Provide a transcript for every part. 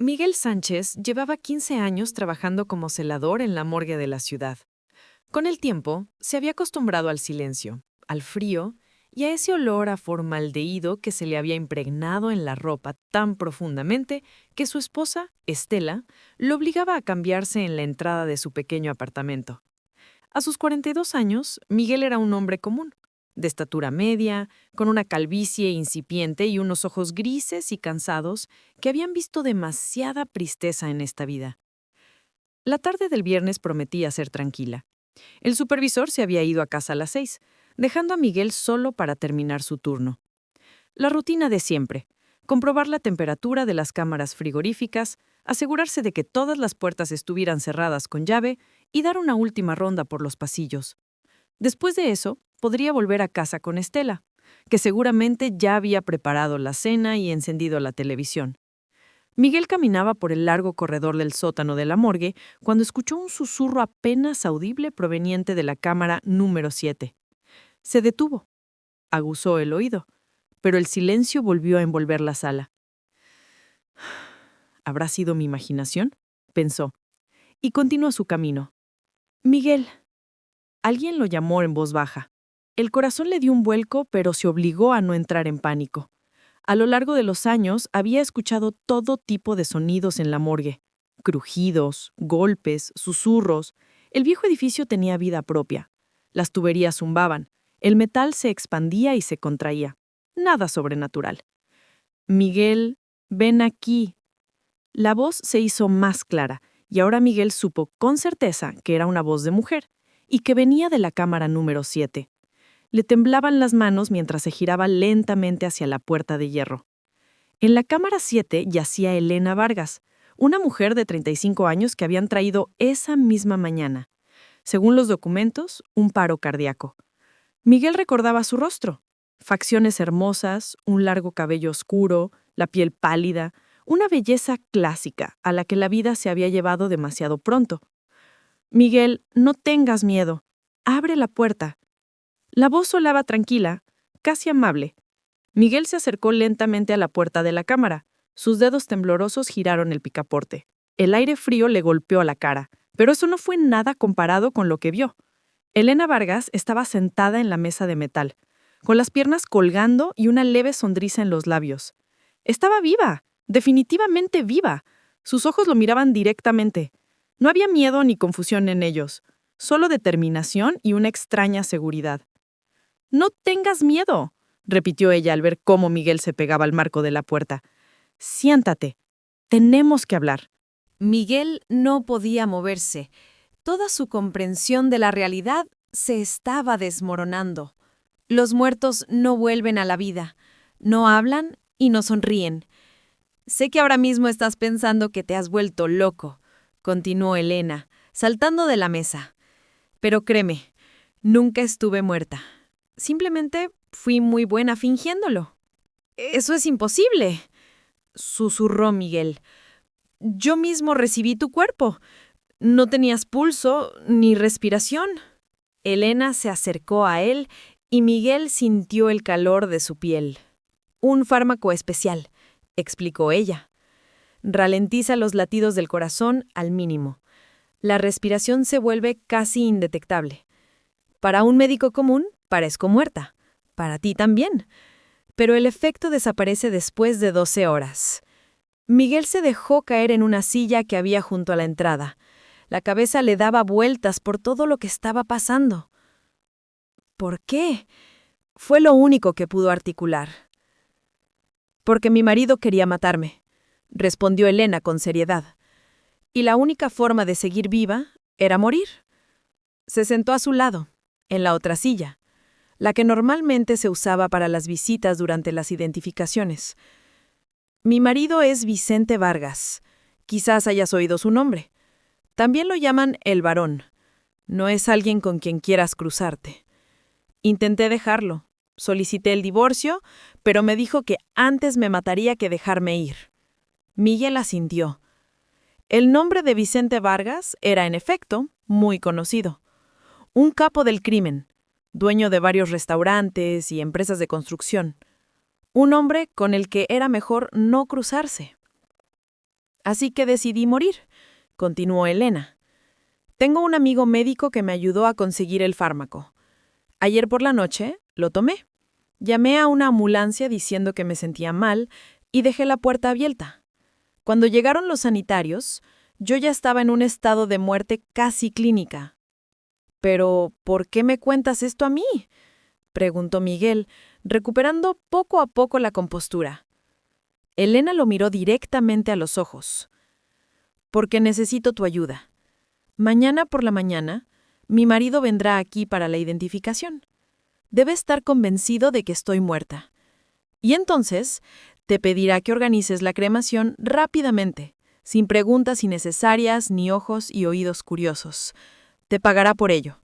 Miguel Sánchez llevaba 15 años trabajando como celador en la morgue de la ciudad. Con el tiempo, se había acostumbrado al silencio, al frío y a ese olor a formaldehído que se le había impregnado en la ropa tan profundamente que su esposa, Estela, lo obligaba a cambiarse en la entrada de su pequeño apartamento. A sus 42 años, Miguel era un hombre común, de estatura media, con una calvicie incipiente y unos ojos grises y cansados que habían visto demasiada tristeza en esta vida. La tarde del viernes prometía ser tranquila. El supervisor se había ido a casa a las 6, dejando a Miguel solo para terminar su turno. La rutina de siempre: comprobar la temperatura de las cámaras frigoríficas, asegurarse de que todas las puertas estuvieran cerradas con llave y dar una última ronda por los pasillos. Después de eso, podría volver a casa con Estela, que seguramente ya había preparado la cena y encendido la televisión. Miguel caminaba por el largo corredor del sótano de la morgue cuando escuchó un susurro apenas audible proveniente de la cámara número 7. Se detuvo, aguzó el oído, pero el silencio volvió a envolver la sala. ¿Habrá sido mi imaginación?, pensó, y continuó su camino. Miguel. Alguien lo llamó en voz baja. El corazón le dio un vuelco, pero se obligó a no entrar en pánico. A lo largo de los años había escuchado todo tipo de sonidos en la morgue: crujidos, golpes, susurros. El viejo edificio tenía vida propia. Las tuberías zumbaban, el metal se expandía y se contraía. Nada sobrenatural. Miguel, ven aquí. La voz se hizo más clara, y ahora Miguel supo con certeza que era una voz de mujer, y que venía de la cámara número 7. Le temblaban las manos mientras se giraba lentamente hacia la puerta de hierro. En la cámara 7 yacía Elena Vargas, una mujer de 35 años que habían traído esa misma mañana. Según los documentos, un paro cardíaco. Miguel recordaba su rostro: facciones hermosas, un largo cabello oscuro, la piel pálida, una belleza clásica a la que la vida se había llevado demasiado pronto. Miguel, no tengas miedo. Abre la puerta. La voz sonaba tranquila, casi amable. Miguel se acercó lentamente a la puerta de la cámara. Sus dedos temblorosos giraron el picaporte. El aire frío le golpeó la cara, pero eso no fue nada comparado con lo que vio. Elena Vargas estaba sentada en la mesa de metal, con las piernas colgando y una leve sonrisa en los labios. Estaba viva, definitivamente viva. Sus ojos lo miraban directamente. No había miedo ni confusión en ellos, solo determinación y una extraña seguridad. «No tengas miedo», repitió ella al ver cómo Miguel se pegaba al marco de la puerta. «Siéntate. Tenemos que hablar». Miguel no podía moverse. Toda su comprensión de la realidad se estaba desmoronando. Los muertos no vuelven a la vida, no hablan y no sonríen. Sé que ahora mismo estás pensando que te has vuelto loco, continuó Elena, saltando de la mesa. Pero créeme, nunca estuve muerta. Simplemente fui muy buena fingiéndolo. Eso es imposible, susurró Miguel. Yo mismo recibí tu cuerpo. No tenías pulso ni respiración. Elena se acercó a él y Miguel sintió el calor de su piel. Un fármaco especial, explicó ella. Ralentiza los latidos del corazón al mínimo. La respiración se vuelve casi indetectable. Para un médico común, parezco muerta. Para ti también. Pero el efecto desaparece después de 12 horas. Miguel se dejó caer en una silla que había junto a la entrada. La cabeza le daba vueltas por todo lo que estaba pasando. ¿Por qué? Fue lo único que pudo articular. Porque mi marido quería matarme, respondió Elena con seriedad. Y la única forma de seguir viva era morir. Se sentó a su lado, en la otra silla, la que normalmente se usaba para las visitas durante las identificaciones. Mi marido es Vicente Vargas. Quizás hayas oído su nombre. También lo llaman el Barón. No es alguien con quien quieras cruzarte. Intenté dejarlo. Solicité el divorcio, pero me dijo que antes me mataría que dejarme ir. Miguel asintió. El nombre de Vicente Vargas era, en efecto, muy conocido. Un capo del crimen, dueño de varios restaurantes y empresas de construcción. Un hombre con el que era mejor no cruzarse. Así que decidí morir, continuó Elena. Tengo un amigo médico que me ayudó a conseguir el fármaco. Ayer por la noche lo tomé. Llamé a una ambulancia diciendo que me sentía mal y dejé la puerta abierta. Cuando llegaron los sanitarios, yo ya estaba en un estado de muerte casi clínica. «¿Pero por qué me cuentas esto a mí?», preguntó Miguel, recuperando poco a poco la compostura. Elena lo miró directamente a los ojos. «Porque necesito tu ayuda. Mañana por la mañana, mi marido vendrá aquí para la identificación. Debe estar convencido de que estoy muerta. Y entonces, te pedirá que organices la cremación rápidamente, sin preguntas innecesarias ni ojos y oídos curiosos. Te pagará por ello.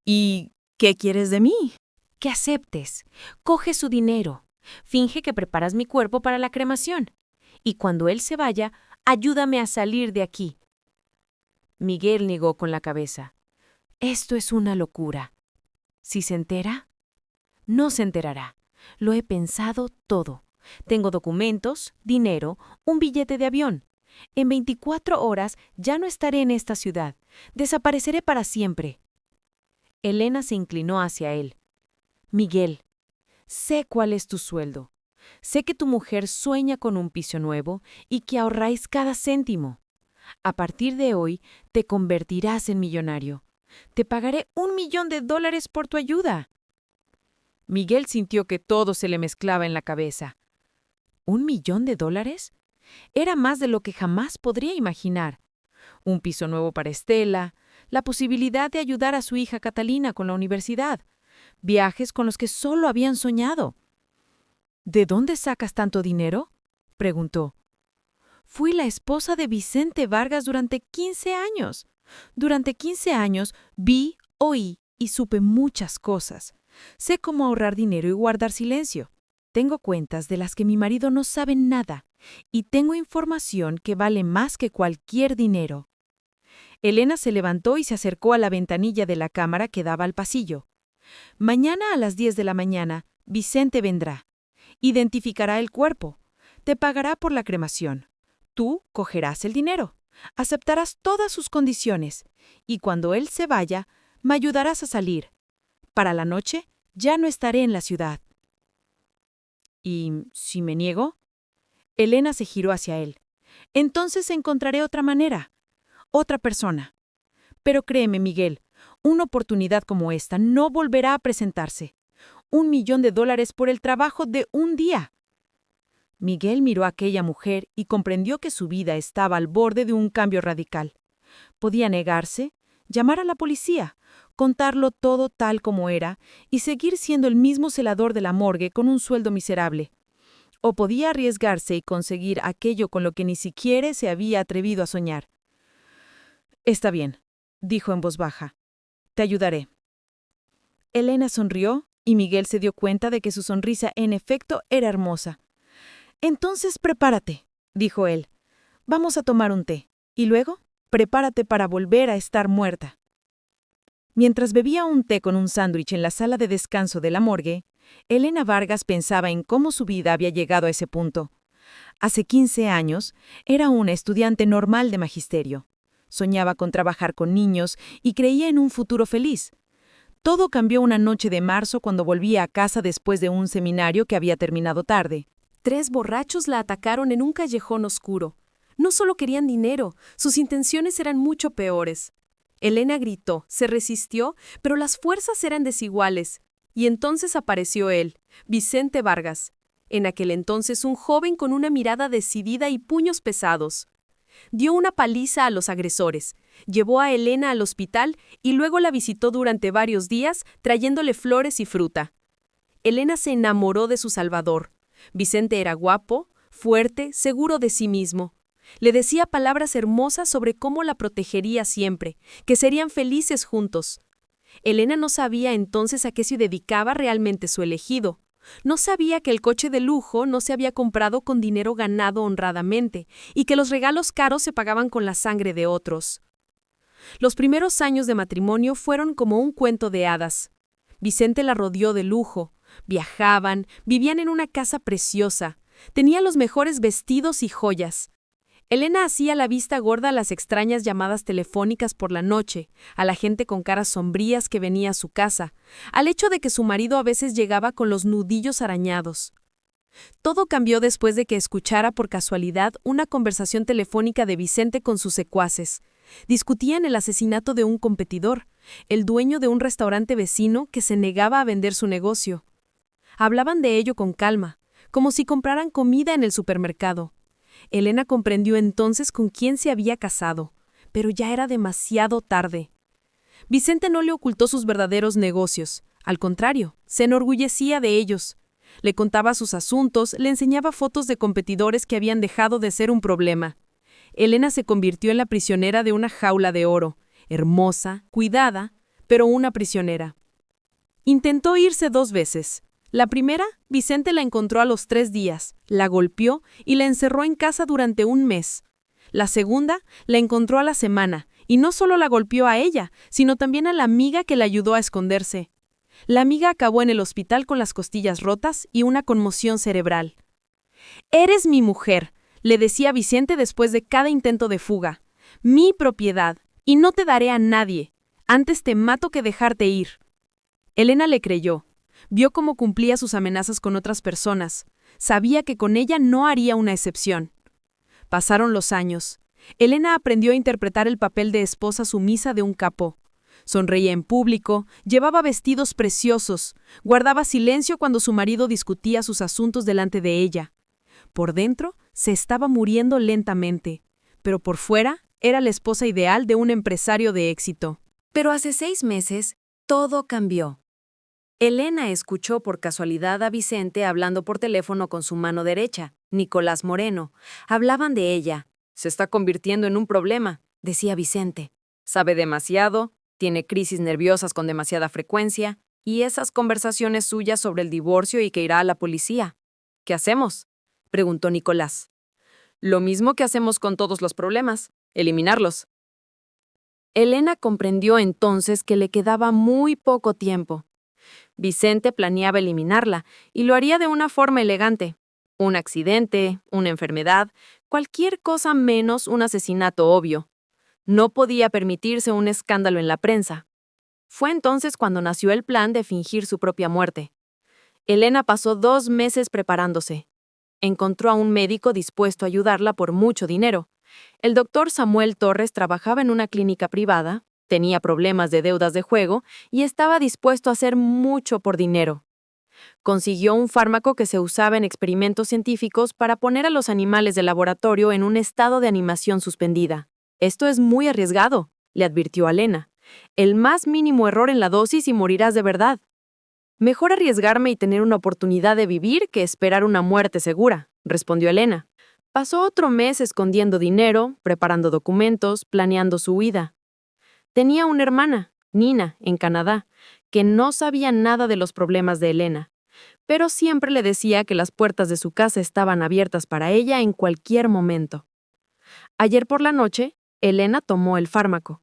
¿Y qué quieres de mí?». Que aceptes. Coge su dinero. Finge que preparas mi cuerpo para la cremación. Y cuando él se vaya, ayúdame a salir de aquí. Miguel negó con la cabeza. Esto es una locura. ¿Si se entera? No se enterará. Lo he pensado todo. Tengo documentos, dinero, un billete de avión. En 24 horas ya no estaré en esta ciudad. Desapareceré para siempre. Elena se inclinó hacia él. Miguel, sé cuál es tu sueldo. Sé que tu mujer sueña con un piso nuevo y que ahorráis cada céntimo. A partir de hoy te convertirás en millonario. Te pagaré $1.000.000 por tu ayuda. Miguel sintió que todo se le mezclaba en la cabeza. $1.000.000? Era más de lo que jamás podría imaginar. Un piso nuevo para Estela, la posibilidad de ayudar a su hija Catalina con la universidad, viajes con los que solo habían soñado. ¿De dónde sacas tanto dinero?, preguntó. Fui la esposa de Vicente Vargas durante 15 años. Durante 15 años vi, oí y supe muchas cosas. Sé cómo ahorrar dinero y guardar silencio. Tengo cuentas de las que mi marido no sabe nada y tengo información que vale más que cualquier dinero. Elena se levantó y se acercó a la ventanilla de la cámara que daba al pasillo. Mañana a las 10 de la mañana, Vicente vendrá. Identificará el cuerpo. Te pagará por la cremación. Tú cogerás el dinero. Aceptarás todas sus condiciones. Y cuando él se vaya, me ayudarás a salir. Para la noche, ya no estaré en la ciudad. ¿Y si me niego? Elena se giró hacia él. Entonces encontraré otra manera. Otra persona. Pero créeme, Miguel, una oportunidad como esta no volverá a presentarse. $1.000.000 por el trabajo de un día. Miguel miró a aquella mujer y comprendió que su vida estaba al borde de un cambio radical. Podía negarse, llamar a la policía, contarlo todo tal como era y seguir siendo el mismo celador de la morgue con un sueldo miserable. O podía arriesgarse y conseguir aquello con lo que ni siquiera se había atrevido a soñar. «Está bien», dijo en voz baja. «Te ayudaré». Elena sonrió y Miguel se dio cuenta de que su sonrisa en efecto era hermosa. «Entonces prepárate», dijo él. «Vamos a tomar un té. Y luego, prepárate para volver a estar muerta». Mientras bebía un té con un sándwich en la sala de descanso de la morgue, Elena Vargas pensaba en cómo su vida había llegado a ese punto. Hace 15 años, era una estudiante normal de magisterio. Soñaba con trabajar con niños y creía en un futuro feliz. Todo cambió una noche de marzo cuando volvía a casa después de un seminario que había terminado tarde. 3 borrachos la atacaron en un callejón oscuro. No solo querían dinero, sus intenciones eran mucho peores. Elena gritó, se resistió, pero las fuerzas eran desiguales. Y entonces apareció él, Vicente Vargas. En aquel entonces un joven con una mirada decidida y puños pesados. Dio una paliza a los agresores, llevó a Elena al hospital y luego la visitó durante varios días, trayéndole flores y fruta. Elena se enamoró de su salvador. Vicente era guapo, fuerte, seguro de sí mismo. Le decía palabras hermosas sobre cómo la protegería siempre, que serían felices juntos. Elena no sabía entonces a qué se dedicaba realmente su elegido. No sabía que el coche de lujo no se había comprado con dinero ganado honradamente y que los regalos caros se pagaban con la sangre de otros. Los primeros años de matrimonio fueron como un cuento de hadas. Vicente la rodeó de lujo. Viajaban, vivían en una casa preciosa. Tenía los mejores vestidos y joyas. Elena hacía la vista gorda a las extrañas llamadas telefónicas por la noche, a la gente con caras sombrías que venía a su casa, al hecho de que su marido a veces llegaba con los nudillos arañados. Todo cambió después de que escuchara por casualidad una conversación telefónica de Vicente con sus secuaces. Discutían el asesinato de un competidor, el dueño de un restaurante vecino que se negaba a vender su negocio. Hablaban de ello con calma, como si compraran comida en el supermercado. Elena comprendió entonces con quién se había casado, pero ya era demasiado tarde. Vicente no le ocultó sus verdaderos negocios, al contrario, se enorgullecía de ellos. Le contaba sus asuntos, le enseñaba fotos de competidores que habían dejado de ser un problema. Elena se convirtió en la prisionera de una jaula de oro, hermosa, cuidada, pero una prisionera. Intentó irse 2 veces. La primera, Vicente la encontró a los 3 días, la golpeó y la encerró en casa durante 1 mes. La segunda, la encontró a la semana, y no solo la golpeó a ella, sino también a la amiga que la ayudó a esconderse. La amiga acabó en el hospital con las costillas rotas y una conmoción cerebral. «Eres mi mujer», le decía Vicente después de cada intento de fuga. «Mi propiedad, y no te daré a nadie. Antes te mato que dejarte ir». Elena le creyó. Vio cómo cumplía sus amenazas con otras personas. Sabía que con ella no haría una excepción. Pasaron los años. Elena aprendió a interpretar el papel de esposa sumisa de un capó. Sonreía en público, llevaba vestidos preciosos, guardaba silencio cuando su marido discutía sus asuntos delante de ella. Por dentro, se estaba muriendo lentamente, pero por fuera, era la esposa ideal de un empresario de éxito. Pero hace 6 meses, todo cambió. Elena escuchó por casualidad a Vicente hablando por teléfono con su mano derecha, Nicolás Moreno. Hablaban de ella. «Se está convirtiendo en un problema», decía Vicente. «Sabe demasiado, tiene crisis nerviosas con demasiada frecuencia, y esas conversaciones suyas sobre el divorcio y que irá a la policía. ¿Qué hacemos?», preguntó Nicolás. «Lo mismo que hacemos con todos los problemas, eliminarlos». Elena comprendió entonces que le quedaba muy poco tiempo. Vicente planeaba eliminarla, y lo haría de una forma elegante. Un accidente, una enfermedad, cualquier cosa menos un asesinato obvio. No podía permitirse un escándalo en la prensa. Fue entonces cuando nació el plan de fingir su propia muerte. Elena pasó 2 meses preparándose. Encontró a un médico dispuesto a ayudarla por mucho dinero. El doctor Samuel Torres trabajaba en una clínica privada, tenía problemas de deudas de juego y estaba dispuesto a hacer mucho por dinero. Consiguió un fármaco que se usaba en experimentos científicos para poner a los animales de laboratorio en un estado de animación suspendida. «Esto es muy arriesgado», le advirtió a Elena. «El más mínimo error en la dosis y morirás de verdad». «Mejor arriesgarme y tener una oportunidad de vivir que esperar una muerte segura», respondió Elena. Pasó otro mes escondiendo dinero, preparando documentos, planeando su huida. Tenía una hermana, Nina, en Canadá, que no sabía nada de los problemas de Elena, pero siempre le decía que las puertas de su casa estaban abiertas para ella en cualquier momento. Ayer por la noche, Elena tomó el fármaco.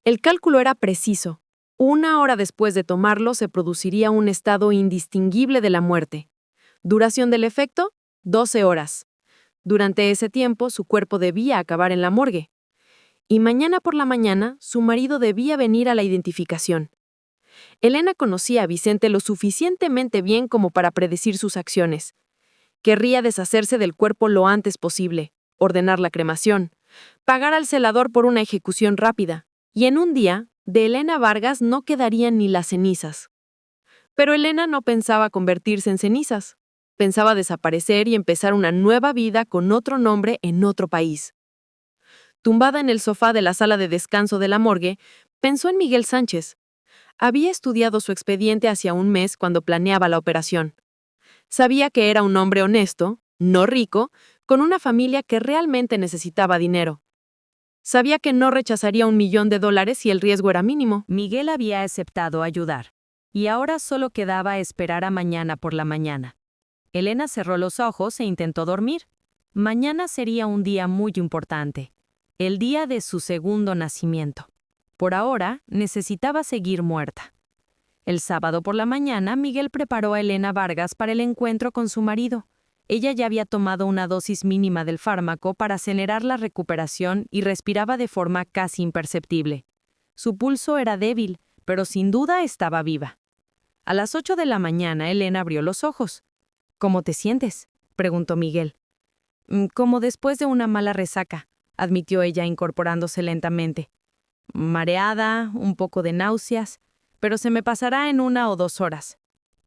El cálculo era preciso. 1 hora después de tomarlo se produciría un estado indistinguible de la muerte. Duración del efecto, 12 horas. Durante ese tiempo, su cuerpo debía acabar en la morgue. Y mañana por la mañana, su marido debía venir a la identificación. Elena conocía a Vicente lo suficientemente bien como para predecir sus acciones. Querría deshacerse del cuerpo lo antes posible, ordenar la cremación, pagar al celador por una ejecución rápida, y en un día, de Elena Vargas no quedarían ni las cenizas. Pero Elena no pensaba convertirse en cenizas. Pensaba desaparecer y empezar una nueva vida con otro nombre en otro país. Tumbada en el sofá de la sala de descanso de la morgue, pensó en Miguel Sánchez. Había estudiado su expediente hacía 1 mes cuando planeaba la operación. Sabía que era un hombre honesto, no rico, con una familia que realmente necesitaba dinero. Sabía que no rechazaría $1 millón si el riesgo era mínimo. Miguel había aceptado ayudar, y ahora solo quedaba esperar a mañana por la mañana. Elena cerró los ojos e intentó dormir. Mañana sería un día muy importante, el día de su segundo nacimiento. Por ahora, necesitaba seguir muerta. El sábado por la mañana, Miguel preparó a Elena Vargas para el encuentro con su marido. Ella ya había tomado una dosis mínima del fármaco para acelerar la recuperación y respiraba de forma casi imperceptible. Su pulso era débil, pero sin duda estaba viva. A las 8 de la mañana, Elena abrió los ojos. ¿Cómo te sientes?, preguntó Miguel. Como después de una mala resaca, admitió ella incorporándose lentamente. Mareada, un poco de náuseas, pero se me pasará en 1 o 2 horas.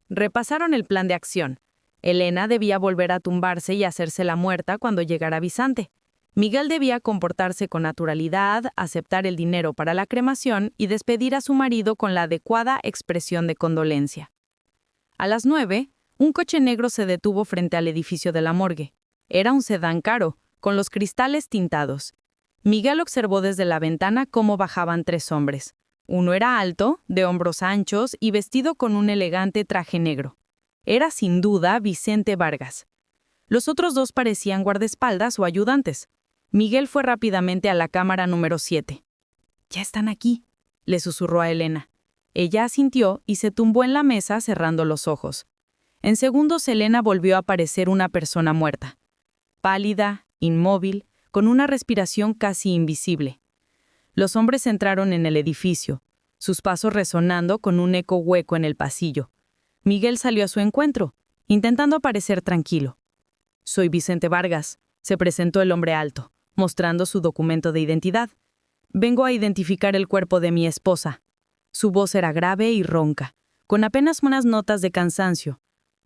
Repasaron el plan de acción. Elena debía volver a tumbarse y hacerse la muerta cuando llegara Vicente. Miguel debía comportarse con naturalidad, aceptar el dinero para la cremación y despedir a su marido con la adecuada expresión de condolencia. A las 9, un coche negro se detuvo frente al edificio de la morgue. Era un sedán caro, con los cristales tintados. Miguel observó desde la ventana cómo bajaban 3 hombres. Uno era alto, de hombros anchos y vestido con un elegante traje negro. Era sin duda Vicente Vargas. Los otros 2 parecían guardaespaldas o ayudantes. Miguel fue rápidamente a la cámara número 7. «Ya están aquí», le susurró a Elena. Ella asintió y se tumbó en la mesa cerrando los ojos. En segundos Elena volvió a parecer una persona muerta. Pálida, inmóvil, con una respiración casi invisible. Los hombres entraron en el edificio, sus pasos resonando con un eco hueco en el pasillo. Miguel salió a su encuentro, intentando parecer tranquilo. «Soy Vicente Vargas», se presentó el hombre alto, mostrando su documento de identidad. «Vengo a identificar el cuerpo de mi esposa». Su voz era grave y ronca, con apenas unas notas de cansancio.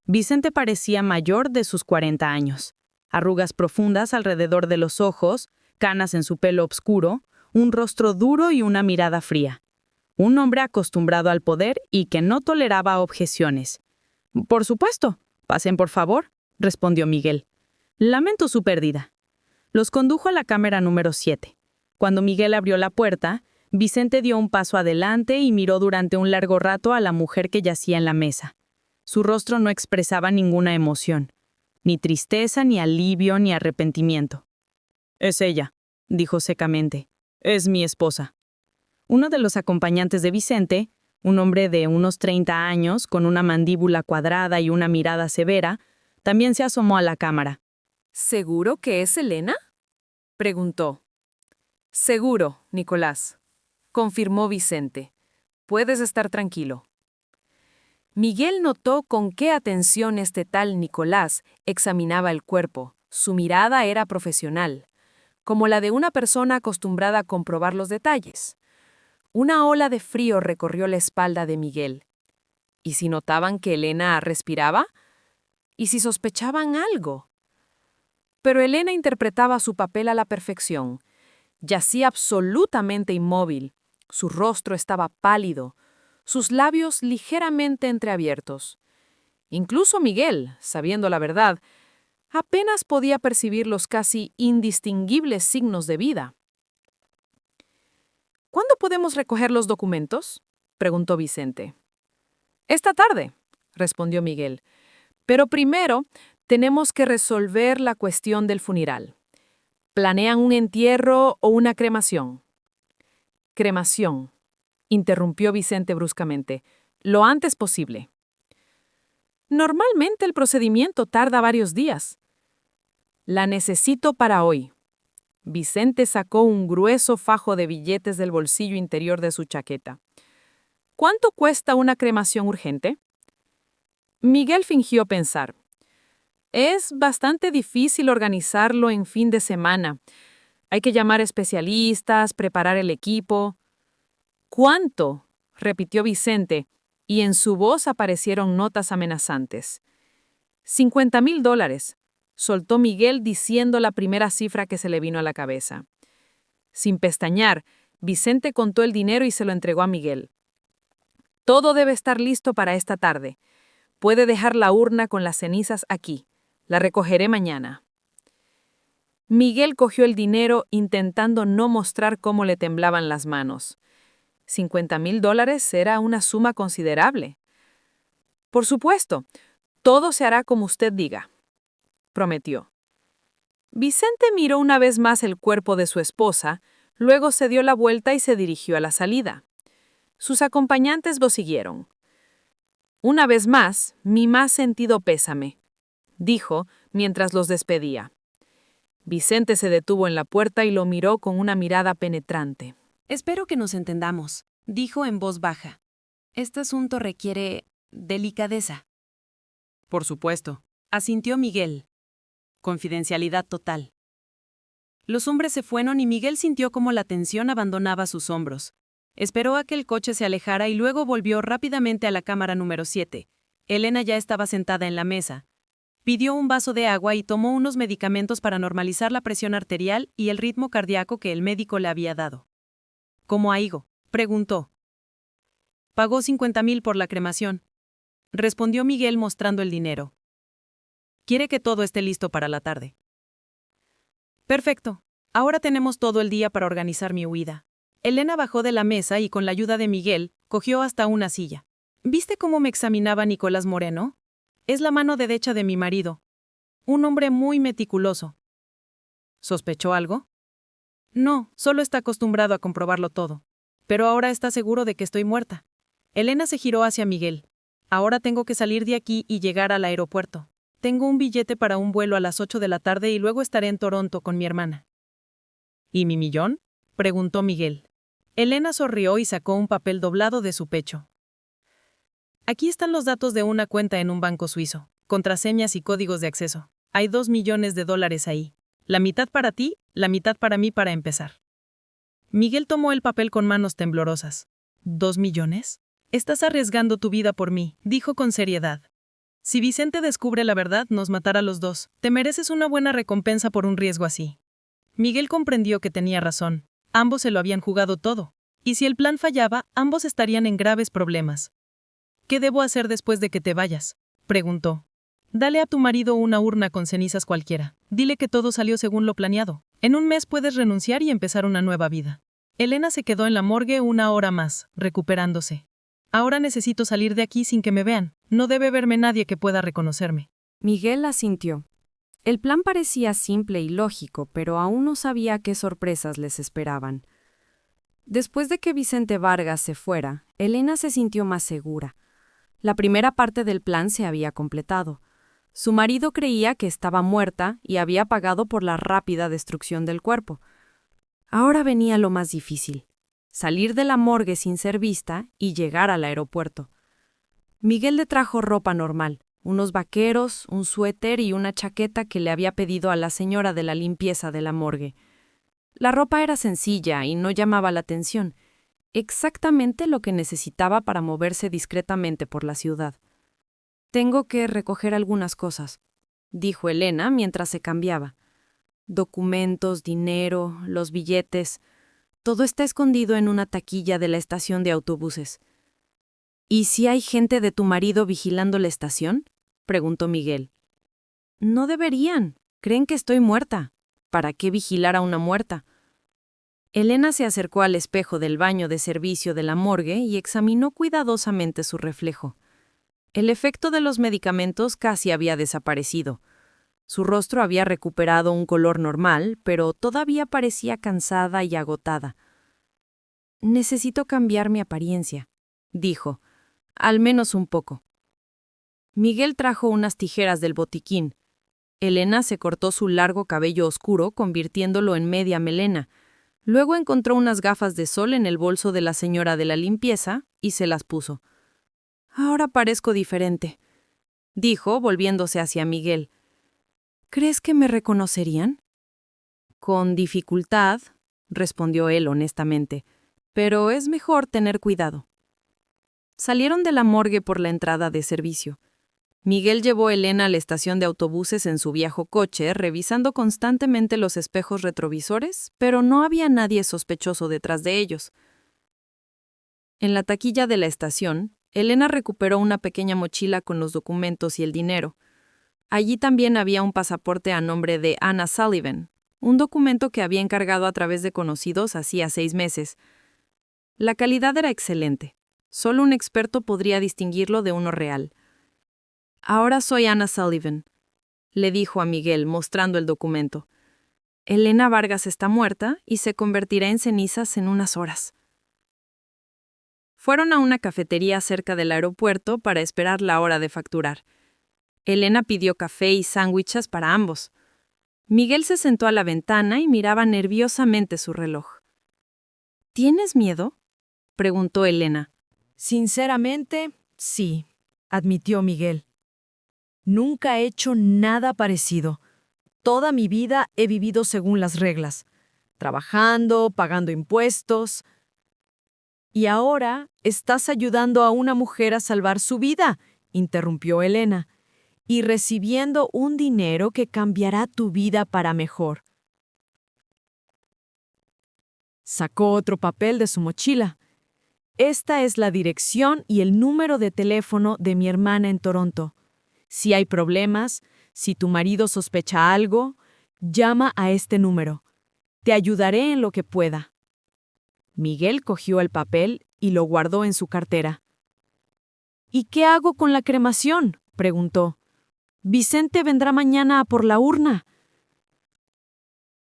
Vicente parecía mayor de sus 40 años. Arrugas profundas alrededor de los ojos, canas en su pelo oscuro, un rostro duro y una mirada fría. Un hombre acostumbrado al poder y que no toleraba objeciones. «Por supuesto, pasen por favor», respondió Miguel. «Lamento su pérdida». Los condujo a la cámara número 7. Cuando Miguel abrió la puerta, Vicente dio un paso adelante y miró durante un largo rato a la mujer que yacía en la mesa. Su rostro no expresaba ninguna emoción, ni tristeza, ni alivio, ni arrepentimiento. «Es ella», dijo secamente. «Es mi esposa». Uno de los acompañantes de Vicente, un hombre de unos 30 años, con una mandíbula cuadrada y una mirada severa, también se asomó a la cámara. ¿Seguro que es Elena?, preguntó. «Seguro, Nicolás», confirmó Vicente. «Puedes estar tranquilo». Miguel notó con qué atención este tal Nicolás examinaba el cuerpo. Su mirada era profesional, como la de una persona acostumbrada a comprobar los detalles. Una ola de frío recorrió la espalda de Miguel. ¿Y si notaban que Elena respiraba? ¿Y si sospechaban algo? Pero Elena interpretaba su papel a la perfección. Yacía absolutamente inmóvil. Su rostro estaba pálido, sus labios ligeramente entreabiertos. Incluso Miguel, sabiendo la verdad, apenas podía percibir los casi indistinguibles signos de vida. «¿Cuándo podemos recoger los documentos?», preguntó Vicente. «Esta tarde», respondió Miguel. «Pero primero tenemos que resolver la cuestión del funeral. ¿Planean un entierro o una cremación?». «Cremación», interrumpió Vicente bruscamente. «Lo antes posible». «Normalmente el procedimiento tarda varios días». «La necesito para hoy». Vicente sacó un grueso fajo de billetes del bolsillo interior de su chaqueta. «¿Cuánto cuesta una cremación urgente?». Miguel fingió pensar. «Es bastante difícil organizarlo en fin de semana. Hay que llamar especialistas, preparar el equipo». «¿Cuánto?», repitió Vicente, y en su voz aparecieron notas amenazantes. $50,000, soltó Miguel diciendo la primera cifra que se le vino a la cabeza. Sin pestañear, Vicente contó el dinero y se lo entregó a Miguel. «Todo debe estar listo para esta tarde. Puede dejar la urna con las cenizas aquí. La recogeré mañana». Miguel cogió el dinero intentando no mostrar cómo le temblaban las manos. $50,000 era una suma considerable. «Por supuesto, todo se hará como usted diga», prometió. Vicente miró una vez más el cuerpo de su esposa, luego se dio la vuelta y se dirigió a la salida. Sus acompañantes lo siguieron. «Una vez más, mi más sentido pésame», dijo, mientras los despedía. Vicente se detuvo en la puerta y lo miró con una mirada penetrante. Espero que nos entendamos, dijo en voz baja. Este asunto requiere delicadeza. Por supuesto, asintió Miguel. Confidencialidad total. Los hombres se fueron y Miguel sintió como la tensión abandonaba sus hombros. Esperó a que el coche se alejara y luego volvió rápidamente a la cámara número 7. Elena ya estaba sentada en la mesa. Pidió un vaso de agua y tomó unos medicamentos para normalizar la presión arterial y el ritmo cardíaco que el médico le había dado. ¿Cómo ha ido?, preguntó. Pagó 50,000 por la cremación, respondió Miguel mostrando el dinero. Quiere que todo esté listo para la tarde. Perfecto. Ahora tenemos todo el día para organizar mi huida. Elena bajó de la mesa y con la ayuda de Miguel, cogió hasta una silla. ¿Viste cómo me examinaba Nicolás Moreno? Es la mano derecha de mi marido. Un hombre muy meticuloso. ¿Sospechó algo? No, solo está acostumbrado a comprobarlo todo. Pero ahora está seguro de que estoy muerta. Elena se giró hacia Miguel. Ahora tengo que salir de aquí y llegar al aeropuerto. Tengo un billete para un vuelo a las 8 de la tarde y luego estaré en Toronto con mi hermana. ¿Y mi millón?, preguntó Miguel. Elena sonrió y sacó un papel doblado de su pecho. Aquí están los datos de una cuenta en un banco suizo, contraseñas y códigos de acceso. Hay $2 millones ahí. La mitad para ti, la mitad para mí para empezar. Miguel tomó el papel con manos temblorosas. ¿2 millones? Estás arriesgando tu vida por mí, dijo con seriedad. Si Vicente descubre la verdad, nos matará a los dos. Te mereces una buena recompensa por un riesgo así. Miguel comprendió que tenía razón. Ambos se lo habían jugado todo. Y si el plan fallaba, ambos estarían en graves problemas. ¿Qué debo hacer después de que te vayas?, preguntó. Dale a tu marido una urna con cenizas cualquiera. Dile que todo salió según lo planeado. En un mes puedes renunciar y empezar una nueva vida. Elena se quedó en la morgue 1 hora más, recuperándose. Ahora necesito salir de aquí sin que me vean. No debe verme nadie que pueda reconocerme. Miguel asintió. El plan parecía simple y lógico, pero aún no sabía qué sorpresas les esperaban. Después de que Vicente Vargas se fuera, Elena se sintió más segura. La primera parte del plan se había completado. Su marido creía que estaba muerta y había pagado por la rápida destrucción del cuerpo. Ahora venía lo más difícil: salir de la morgue sin ser vista y llegar al aeropuerto. Miguel le trajo ropa normal, unos vaqueros, un suéter y una chaqueta que le había pedido a la señora de la limpieza de la morgue. La ropa era sencilla y no llamaba la atención, exactamente lo que necesitaba para moverse discretamente por la ciudad. Tengo que recoger algunas cosas, dijo Elena mientras se cambiaba. Documentos, dinero, los billetes, todo está escondido en una taquilla de la estación de autobuses. ¿Y si hay gente de tu marido vigilando la estación?, preguntó Miguel. No deberían. Creen que estoy muerta. ¿Para qué vigilar a una muerta? Elena se acercó al espejo del baño de servicio de la morgue y examinó cuidadosamente su reflejo. El efecto de los medicamentos casi había desaparecido. Su rostro había recuperado un color normal, pero todavía parecía cansada y agotada. Necesito cambiar mi apariencia, dijo, al menos un poco. Miguel trajo unas tijeras del botiquín. Elena se cortó su largo cabello oscuro, convirtiéndolo en media melena. Luego encontró unas gafas de sol en el bolso de la señora de la limpieza y se las puso. Ahora parezco diferente, dijo, volviéndose hacia Miguel. ¿Crees que me reconocerían? Con dificultad, respondió él honestamente, pero es mejor tener cuidado. Salieron de la morgue por la entrada de servicio. Miguel llevó a Elena a la estación de autobuses en su viejo coche, revisando constantemente los espejos retrovisores, pero no había nadie sospechoso detrás de ellos. En la taquilla de la estación, Elena recuperó una pequeña mochila con los documentos y el dinero. Allí también había un pasaporte a nombre de Anna Sullivan, un documento que había encargado a través de conocidos hacía 6 meses. La calidad era excelente. Solo un experto podría distinguirlo de uno real. Ahora soy Anna Sullivan, le dijo a Miguel, mostrando el documento. Elena Vargas está muerta y se convertirá en cenizas en unas horas. Fueron a una cafetería cerca del aeropuerto para esperar la hora de facturar. Elena pidió café y sándwiches para ambos. Miguel se sentó a la ventana y miraba nerviosamente su reloj. ¿Tienes miedo?, preguntó Elena. Sinceramente, sí, admitió Miguel. Nunca he hecho nada parecido. Toda mi vida he vivido según las reglas, trabajando, pagando impuestos. Y ahora estás ayudando a una mujer a salvar su vida, interrumpió Elena, y recibiendo un dinero que cambiará tu vida para mejor. Sacó otro papel de su mochila. Esta es la dirección y el número de teléfono de mi hermana en Toronto. Si hay problemas, si tu marido sospecha algo, llama a este número. Te ayudaré en lo que pueda. Miguel cogió el papel y lo guardó en su cartera. ¿Y qué hago con la cremación?, preguntó. Vicente vendrá mañana a por la urna.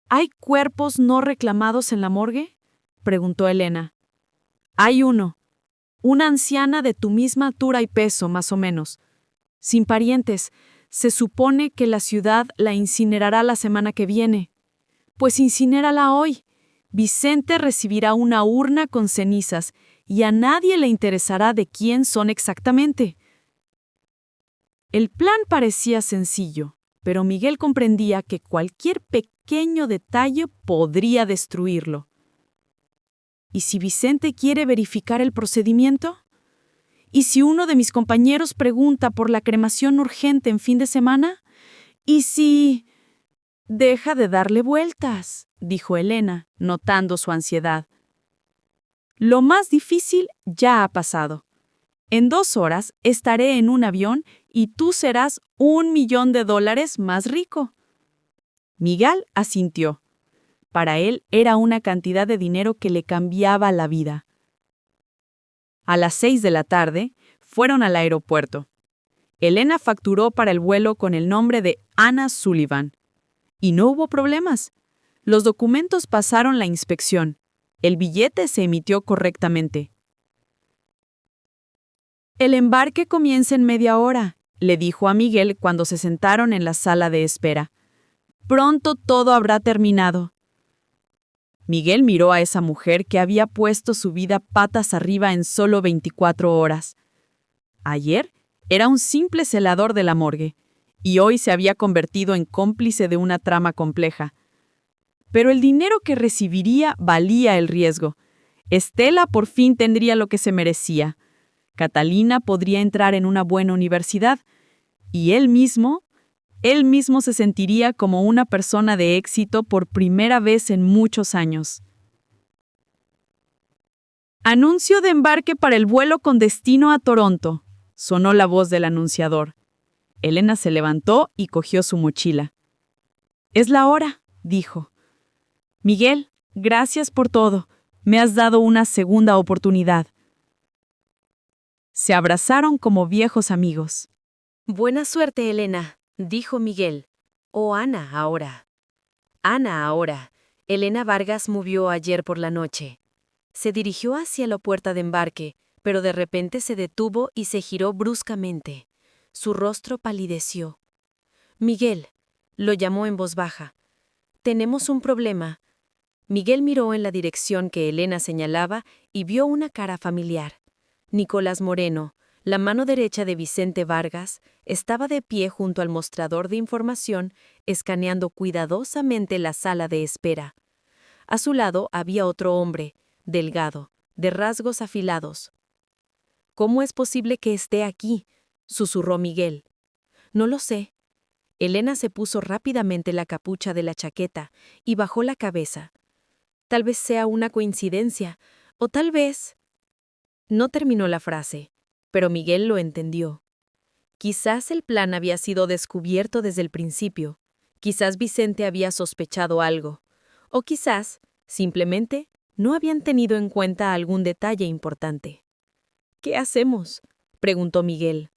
¿Hay cuerpos no reclamados en la morgue?, preguntó Elena. Hay uno. Una anciana de tu misma altura y peso, más o menos. Sin parientes, se supone que la ciudad la incinerará la semana que viene. Pues incinérala hoy. Vicente recibirá una urna con cenizas y a nadie le interesará de quién son exactamente. El plan parecía sencillo, pero Miguel comprendía que cualquier pequeño detalle podría destruirlo. ¿Y si Vicente quiere verificar el procedimiento? ¿Y si uno de mis compañeros pregunta por la cremación urgente en fin de semana? ¿Y si... Deja de darle vueltas, dijo Elena, notando su ansiedad. Lo más difícil ya ha pasado. En 2 horas estaré en un avión y tú serás $1.000.000 más rico. Miguel asintió. Para él era una cantidad de dinero que le cambiaba la vida. A las 6 de la tarde, fueron al aeropuerto. Elena facturó para el vuelo con el nombre de Anna Sullivan. Y no hubo problemas. Los documentos pasaron la inspección. El billete se emitió correctamente. El embarque comienza en media hora, le dijo a Miguel cuando se sentaron en la sala de espera. Pronto todo habrá terminado. Miguel miró a esa mujer que había puesto su vida patas arriba en solo 24 horas. Ayer era un simple celador de la morgue, y hoy se había convertido en cómplice de una trama compleja. Pero el dinero que recibiría valía el riesgo. Estela por fin tendría lo que se merecía. Catalina podría entrar en una buena universidad, y él mismo se sentiría como una persona de éxito por primera vez en muchos años. Anuncio de embarque para el vuelo con destino a Toronto, sonó la voz del anunciador. Elena se levantó y cogió su mochila. Es la hora, dijo. Miguel, gracias por todo. Me has dado una segunda oportunidad. Se abrazaron como viejos amigos. Buena suerte, Elena, dijo Miguel. O Ana ahora. Ana ahora. Elena Vargas movió ayer por la noche. Se dirigió hacia la puerta de embarque, pero de repente se detuvo y se giró bruscamente. Su rostro palideció. Miguel, lo llamó en voz baja. Tenemos un problema. Miguel miró en la dirección que Elena señalaba y vio una cara familiar. Nicolás Moreno, la mano derecha de Vicente Vargas, estaba de pie junto al mostrador de información, escaneando cuidadosamente la sala de espera. A su lado había otro hombre, delgado, de rasgos afilados. ¿Cómo es posible que esté aquí?, susurró Miguel. No lo sé. Elena se puso rápidamente la capucha de la chaqueta y bajó la cabeza. Tal vez sea una coincidencia, o tal vez... No terminó la frase, pero Miguel lo entendió. Quizás el plan había sido descubierto desde el principio. Quizás Vicente había sospechado algo. O quizás, simplemente, no habían tenido en cuenta algún detalle importante. ¿Qué hacemos?, preguntó Miguel.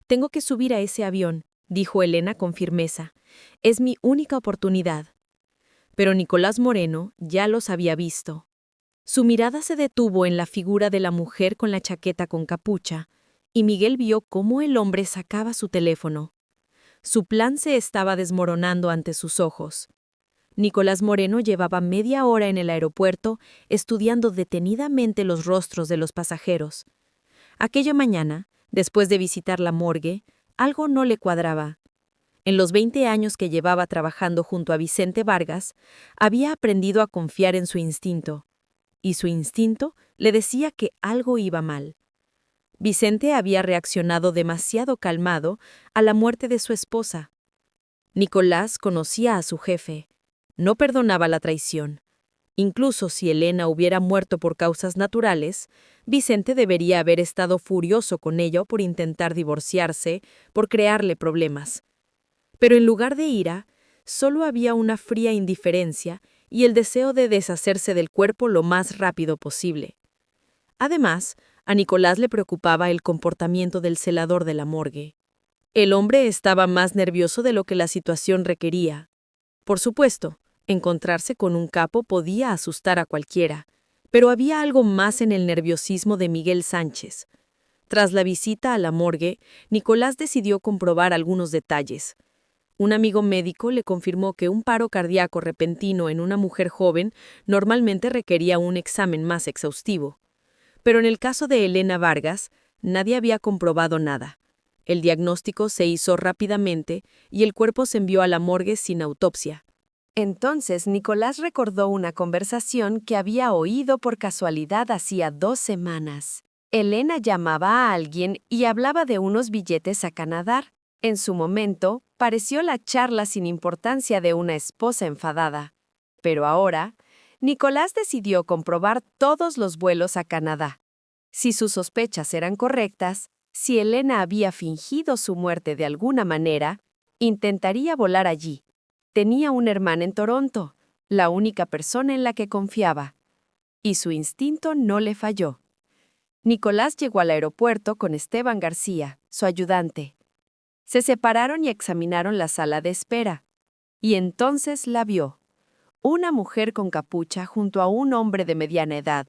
Tengo que subir a ese avión, dijo Elena con firmeza. Es mi única oportunidad. Pero Nicolás Moreno ya los había visto. Su mirada se detuvo en la figura de la mujer con la chaqueta con capucha, y Miguel vio cómo el hombre sacaba su teléfono. Su plan se estaba desmoronando ante sus ojos. Nicolás Moreno llevaba media hora en el aeropuerto estudiando detenidamente los rostros de los pasajeros. Aquella mañana, después de visitar la morgue, algo no le cuadraba. En los 20 años que llevaba trabajando junto a Vicente Vargas, había aprendido a confiar en su instinto. Y su instinto le decía que algo iba mal. Vicente había reaccionado demasiado calmado a la muerte de su esposa. Nicolás conocía a su jefe. No perdonaba la traición. Incluso si Elena hubiera muerto por causas naturales, Vicente debería haber estado furioso con ella por intentar divorciarse, por crearle problemas. Pero en lugar de ira, solo había una fría indiferencia y el deseo de deshacerse del cuerpo lo más rápido posible. Además, a Nicolás le preocupaba el comportamiento del celador de la morgue. El hombre estaba más nervioso de lo que la situación requería. Por supuesto, encontrarse con un capo podía asustar a cualquiera, pero había algo más en el nerviosismo de Miguel Sánchez. Tras la visita a la morgue, Nicolás decidió comprobar algunos detalles. Un amigo médico le confirmó que un paro cardíaco repentino en una mujer joven normalmente requería un examen más exhaustivo. Pero en el caso de Elena Vargas, nadie había comprobado nada. El diagnóstico se hizo rápidamente y el cuerpo se envió a la morgue sin autopsia. Entonces Nicolás recordó una conversación que había oído por casualidad hacía 2 semanas. Elena llamaba a alguien y hablaba de unos billetes a Canadá. En su momento, pareció la charla sin importancia de una esposa enfadada. Pero ahora, Nicolás decidió comprobar todos los vuelos a Canadá. Si sus sospechas eran correctas, si Elena había fingido su muerte de alguna manera, intentaría volar allí. Tenía un hermano en Toronto, la única persona en la que confiaba. Y su instinto no le falló. Nicolás llegó al aeropuerto con Esteban García, su ayudante. Se separaron y examinaron la sala de espera. Y entonces la vio. Una mujer con capucha junto a un hombre de mediana edad.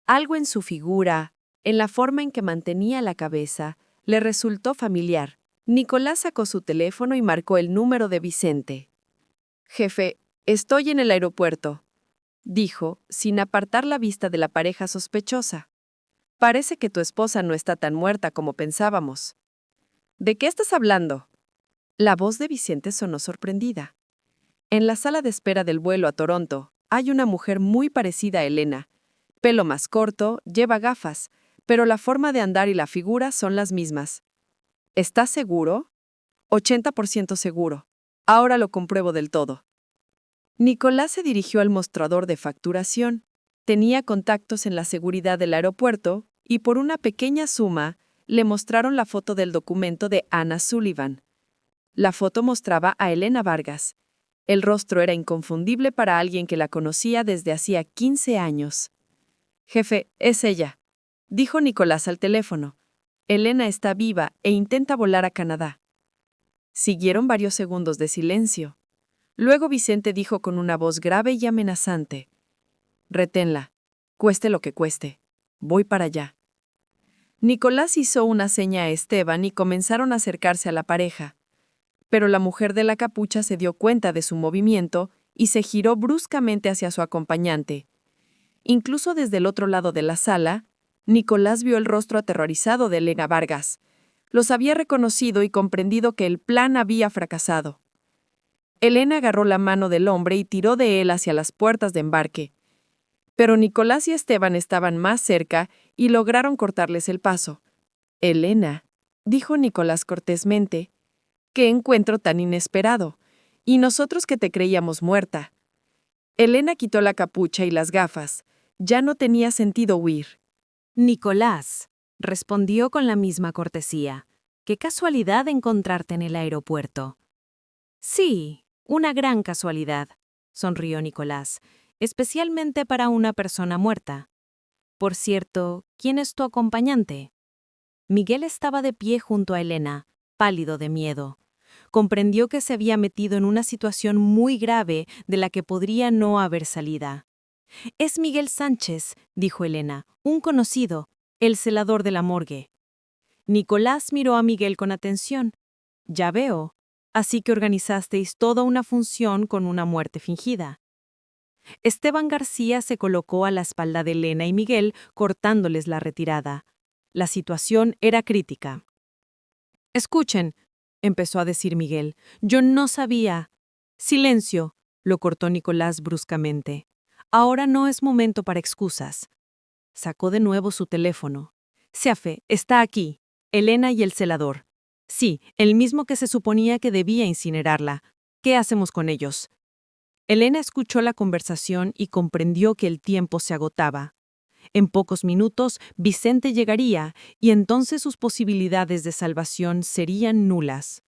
Algo en su figura, en la forma en que mantenía la cabeza, le resultó familiar. Nicolás sacó su teléfono y marcó el número de Vicente. «Jefe, estoy en el aeropuerto», dijo, sin apartar la vista de la pareja sospechosa. «Parece que tu esposa no está tan muerta como pensábamos». «¿De qué estás hablando?». La voz de Vicente sonó sorprendida. En la sala de espera del vuelo a Toronto hay una mujer muy parecida a Elena. Pelo más corto, lleva gafas, pero la forma de andar y la figura son las mismas. ¿Estás seguro? 80% seguro. Ahora lo compruebo del todo. Nicolás se dirigió al mostrador de facturación. Tenía contactos en la seguridad del aeropuerto y por una pequeña suma le mostraron la foto del documento de Anna Sullivan. La foto mostraba a Elena Vargas. El rostro era inconfundible para alguien que la conocía desde hacía 15 años. «Jefe, es ella», dijo Nicolás al teléfono. «Elena está viva e intenta volar a Canadá». Siguieron varios segundos de silencio. Luego Vicente dijo con una voz grave y amenazante: «Reténla, cueste lo que cueste. Voy para allá». Nicolás hizo una seña a Esteban y comenzaron a acercarse a la pareja. Pero la mujer de la capucha se dio cuenta de su movimiento y se giró bruscamente hacia su acompañante. Incluso desde el otro lado de la sala, Nicolás vio el rostro aterrorizado de Elena Vargas. Los había reconocido y comprendido que el plan había fracasado. Elena agarró la mano del hombre y tiró de él hacia las puertas de embarque. Pero Nicolás y Esteban estaban más cerca y lograron cortarles el paso. «Elena», dijo Nicolás cortésmente, «qué encuentro tan inesperado. Y nosotros que te creíamos muerta». Elena quitó la capucha y las gafas. Ya no tenía sentido huir. «Nicolás», respondió con la misma cortesía, «qué casualidad encontrarte en el aeropuerto». «Sí, una gran casualidad», sonrió Nicolás, «especialmente para una persona muerta. Por cierto, ¿quién es tu acompañante?». Miguel estaba de pie junto a Elena, pálido de miedo. Comprendió que se había metido en una situación muy grave de la que podría no haber salida. «Es Miguel Sánchez», dijo Elena, «un conocido, el celador de la morgue». Nicolás miró a Miguel con atención. «Ya veo», así que organizasteis toda una función con una muerte fingida. Esteban García se colocó a la espalda de Elena y Miguel, cortándoles la retirada. La situación era crítica. «Escuchen», empezó a decir Miguel, «yo no sabía». «Silencio», lo cortó Nicolás bruscamente. «Ahora no es momento para excusas». Sacó de nuevo su teléfono. «Seafe, está aquí. Elena y el celador. Sí, el mismo que se suponía que debía incinerarla. ¿Qué hacemos con ellos?» Elena escuchó la conversación y comprendió que el tiempo se agotaba. En pocos minutos, Vicente llegaría y entonces sus posibilidades de salvación serían nulas.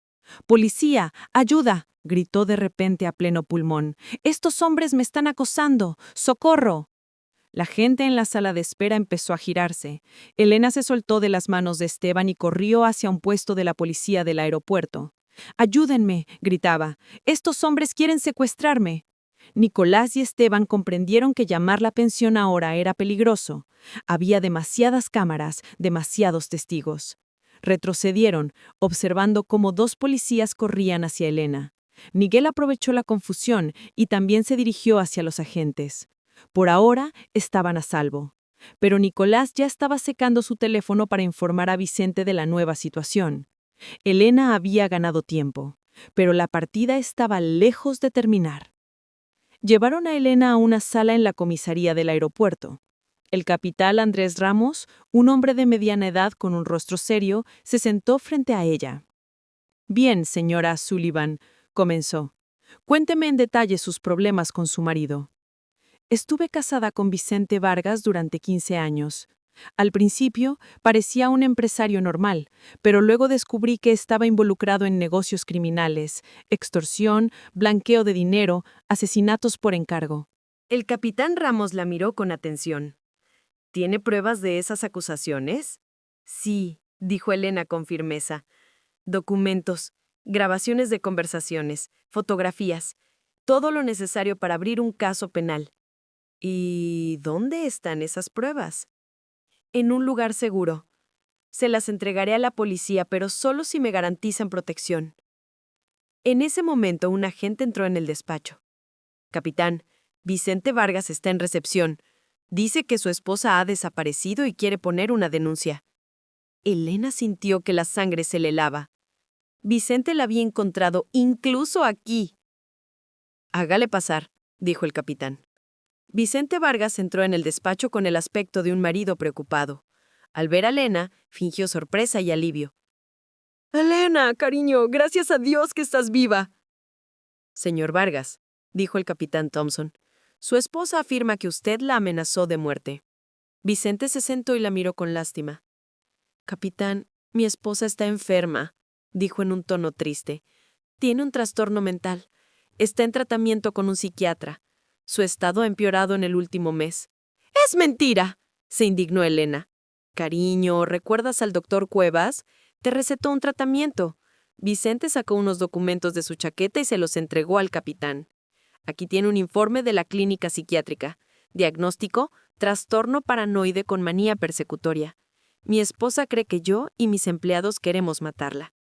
«¡Policía! ¡Ayuda!», gritó de repente a pleno pulmón. «¡Estos hombres me están acosando! ¡Socorro!». La gente en la sala de espera empezó a girarse. Elena se soltó de las manos de Esteban y corrió hacia un puesto de la policía del aeropuerto. «¡Ayúdenme!», gritaba. «¡Estos hombres quieren secuestrarme!». Nicolás y Esteban comprendieron que llamar la pensión ahora era peligroso. Había demasiadas cámaras, demasiados testigos. Retrocedieron, observando cómo dos policías corrían hacia Elena. Miguel aprovechó la confusión y también se dirigió hacia los agentes. Por ahora estaban a salvo. Pero Nicolás ya estaba secando su teléfono para informar a Vicente de la nueva situación. Elena había ganado tiempo, pero la partida estaba lejos de terminar. Llevaron a Elena a una sala en la comisaría del aeropuerto. El capitán Andrés Ramos, un hombre de mediana edad con un rostro serio, se sentó frente a ella. «Bien, señora Sullivan», comenzó. «Cuénteme en detalle sus problemas con su marido». «Estuve casada con Vicente Vargas durante 15 años. Al principio parecía un empresario normal, pero luego descubrí que estaba involucrado en negocios criminales, extorsión, blanqueo de dinero, asesinatos por encargo». El capitán Ramos la miró con atención. «¿Tiene pruebas de esas acusaciones?» «Sí», dijo Elena con firmeza. «Documentos, grabaciones de conversaciones, fotografías, todo lo necesario para abrir un caso penal». «¿Y dónde están esas pruebas?» «En un lugar seguro. Se las entregaré a la policía, pero solo si me garantizan protección». En ese momento, un agente entró en el despacho. «Capitán, Vicente Vargas está en recepción. Dice que su esposa ha desaparecido y quiere poner una denuncia». Elena sintió que la sangre se le helaba. Vicente la había encontrado incluso aquí. «Hágale pasar», dijo el capitán. Vicente Vargas entró en el despacho con el aspecto de un marido preocupado. Al ver a Elena, fingió sorpresa y alivio. «Elena, cariño, gracias a Dios que estás viva». «Señor Vargas», dijo el capitán Thompson, «su esposa afirma que usted la amenazó de muerte». Vicente se sentó y la miró con lástima. «Capitán, mi esposa está enferma», dijo en un tono triste. «Tiene un trastorno mental. Está en tratamiento con un psiquiatra. Su estado ha empeorado en el último mes». «¡Es mentira!», se indignó Elena. «Cariño, ¿recuerdas al doctor Cuevas? Te recetó un tratamiento». Vicente sacó unos documentos de su chaqueta y se los entregó al capitán. «Aquí tiene un informe de la clínica psiquiátrica. Diagnóstico: trastorno paranoide con manía persecutoria. Mi esposa cree que yo y mis empleados queremos matarla».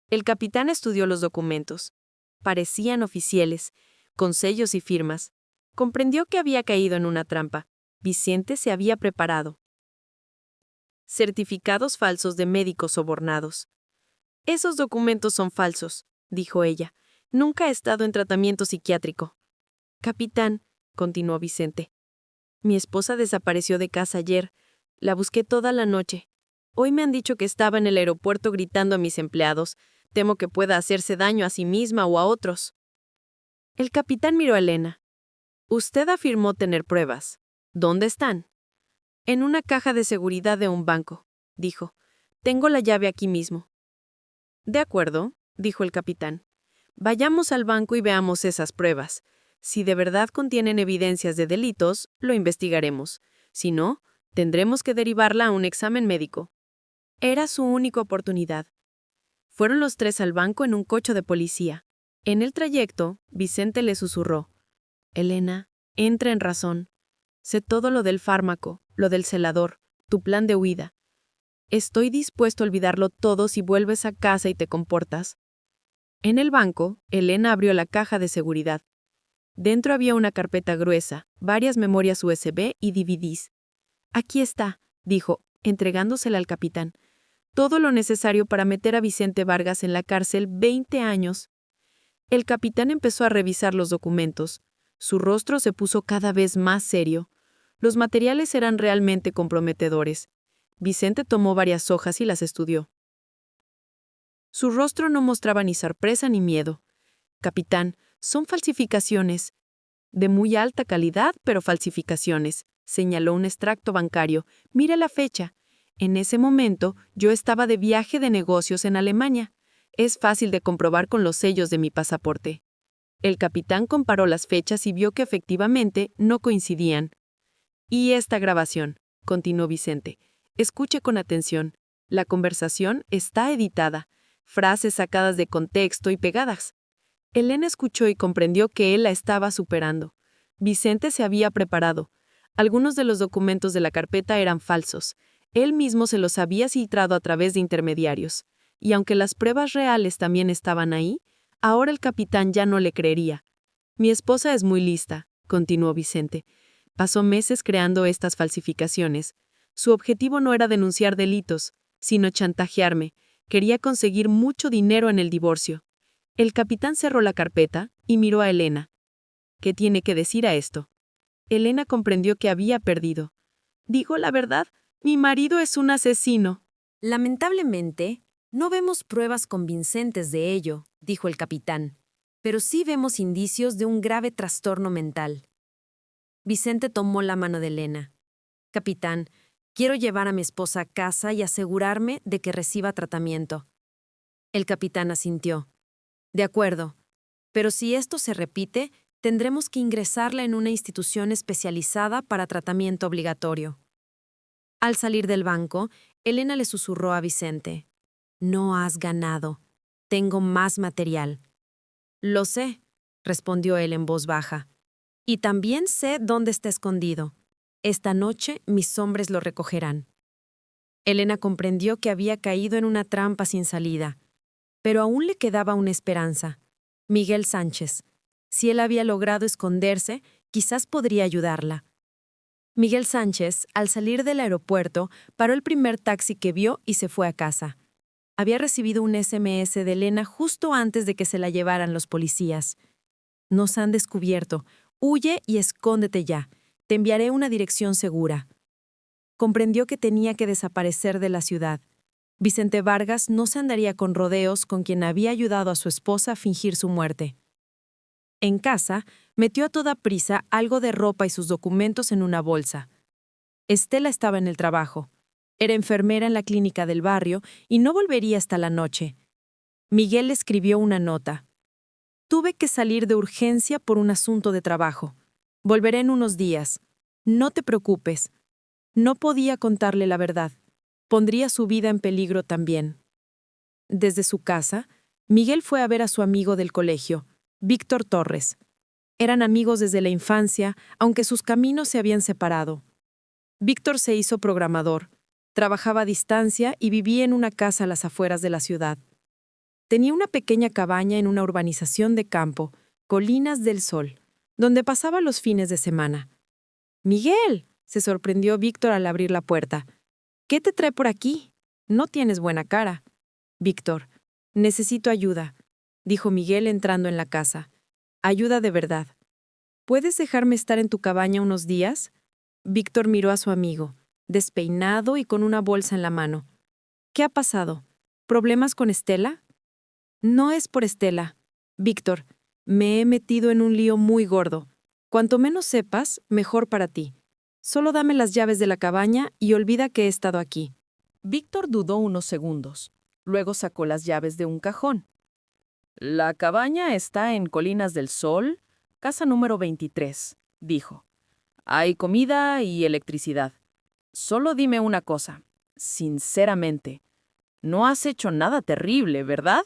El capitán estudió los documentos. Parecían oficiales, con sellos y firmas. Comprendió que había caído en una trampa. Vicente se había preparado. Certificados falsos de médicos sobornados. «Esos documentos son falsos», dijo ella. «Nunca he estado en tratamiento psiquiátrico». «Capitán», continuó Vicente, «mi esposa desapareció de casa ayer. La busqué toda la noche. Hoy me han dicho que estaba en el aeropuerto gritando a mis empleados. Temo que pueda hacerse daño a sí misma o a otros». El capitán miró a Elena. «Usted afirmó tener pruebas. ¿Dónde están?» «En una caja de seguridad de un banco», dijo. «Tengo la llave aquí mismo». «De acuerdo», dijo el capitán. «Vayamos al banco y veamos esas pruebas. Si de verdad contienen evidencias de delitos, lo investigaremos. Si no, tendremos que derivarla a un examen médico». Era su única oportunidad. Fueron los tres al banco en un coche de policía. En el trayecto, Vicente le susurró: «Elena, entra en razón. Sé todo lo del fármaco, lo del celador, tu plan de huida. Estoy dispuesto a olvidarlo todo si vuelves a casa y te comportas». En el banco, Elena abrió la caja de seguridad. Dentro había una carpeta gruesa, varias memorias USB y DVDs. Aquí está, dijo, entregándosela al capitán. Todo lo necesario para meter a Vicente Vargas en la cárcel 20 años. El capitán empezó a revisar los documentos. Su rostro se puso cada vez más serio. Los materiales eran realmente comprometedores. Vicente tomó varias hojas y las estudió. Su rostro no mostraba ni sorpresa ni miedo. Capitán, son falsificaciones. De muy alta calidad, pero falsificaciones, señaló un extracto bancario. Mira la fecha. En ese momento, yo estaba de viaje de negocios en Alemania. Es fácil de comprobar con los sellos de mi pasaporte. El capitán comparó las fechas y vio que efectivamente no coincidían. Y esta grabación, continuó Vicente. Escuche con atención. La conversación está editada. Frases sacadas de contexto y pegadas. Elena escuchó y comprendió que él la estaba superando. Vicente se había preparado. Algunos de los documentos de la carpeta eran falsos. Él mismo se los había filtrado a través de intermediarios. Y aunque las pruebas reales también estaban ahí, ahora el capitán ya no le creería. Mi esposa es muy lista, continuó Vicente. Pasó meses creando estas falsificaciones. Su objetivo no era denunciar delitos, sino chantajearme. Quería conseguir mucho dinero en el divorcio. El capitán cerró la carpeta y miró a Elena. ¿Qué tiene que decir a esto? Elena comprendió que había perdido. Digo la verdad, mi marido es un asesino. Lamentablemente, no vemos pruebas convincentes de ello, dijo el capitán, pero sí vemos indicios de un grave trastorno mental. Vicente tomó la mano de Elena. Capitán, quiero llevar a mi esposa a casa y asegurarme de que reciba tratamiento. El capitán asintió. De acuerdo, pero si esto se repite, tendremos que ingresarla en una institución especializada para tratamiento obligatorio. Al salir del banco, Elena le susurró a Vicente. No has ganado. Tengo más material. Lo sé, respondió él en voz baja. Y también sé dónde está escondido. Esta noche mis hombres lo recogerán. Elena comprendió que había caído en una trampa sin salida. Pero aún le quedaba una esperanza. Miguel Sánchez. Si él había logrado esconderse, quizás podría ayudarla. Miguel Sánchez, al salir del aeropuerto, paró el primer taxi que vio y se fue a casa. Había recibido un SMS de Elena justo antes de que se la llevaran los policías. Nos han descubierto. Huye y escóndete ya. Te enviaré una dirección segura. Comprendió que tenía que desaparecer de la ciudad. Vicente Vargas no se andaría con rodeos con quien había ayudado a su esposa a fingir su muerte. En casa, metió a toda prisa algo de ropa y sus documentos en una bolsa. Estela estaba en el trabajo. Era enfermera en la clínica del barrio y no volvería hasta la noche. Miguel le escribió una nota. Tuve que salir de urgencia por un asunto de trabajo. Volveré en unos días. No te preocupes. No podía contarle la verdad. Pondría su vida en peligro también. Desde su casa, Miguel fue a ver a su amigo del colegio, Víctor Torres. Eran amigos desde la infancia, aunque sus caminos se habían separado. Víctor se hizo programador, trabajaba a distancia y vivía en una casa a las afueras de la ciudad. Tenía una pequeña cabaña en una urbanización de campo, Colinas del Sol, donde pasaba los fines de semana. «¡Miguel!», se sorprendió Víctor al abrir la puerta. «¿Qué te trae por aquí? No tienes buena cara». «Víctor, necesito ayuda», dijo Miguel entrando en la casa. «Ayuda de verdad. ¿Puedes dejarme estar en tu cabaña unos días?» Víctor miró a su amigo, despeinado y con una bolsa en la mano. «¿Qué ha pasado? ¿Problemas con Estela?» «No es por Estela. Víctor, me he metido en un lío muy gordo. Cuanto menos sepas, mejor para ti. Solo dame las llaves de la cabaña y olvida que he estado aquí». Víctor dudó unos segundos. Luego sacó las llaves de un cajón. «La cabaña está en Colinas del Sol, casa número 23», dijo. «Hay comida y electricidad. Solo dime una cosa, sinceramente. No has hecho nada terrible, ¿verdad?»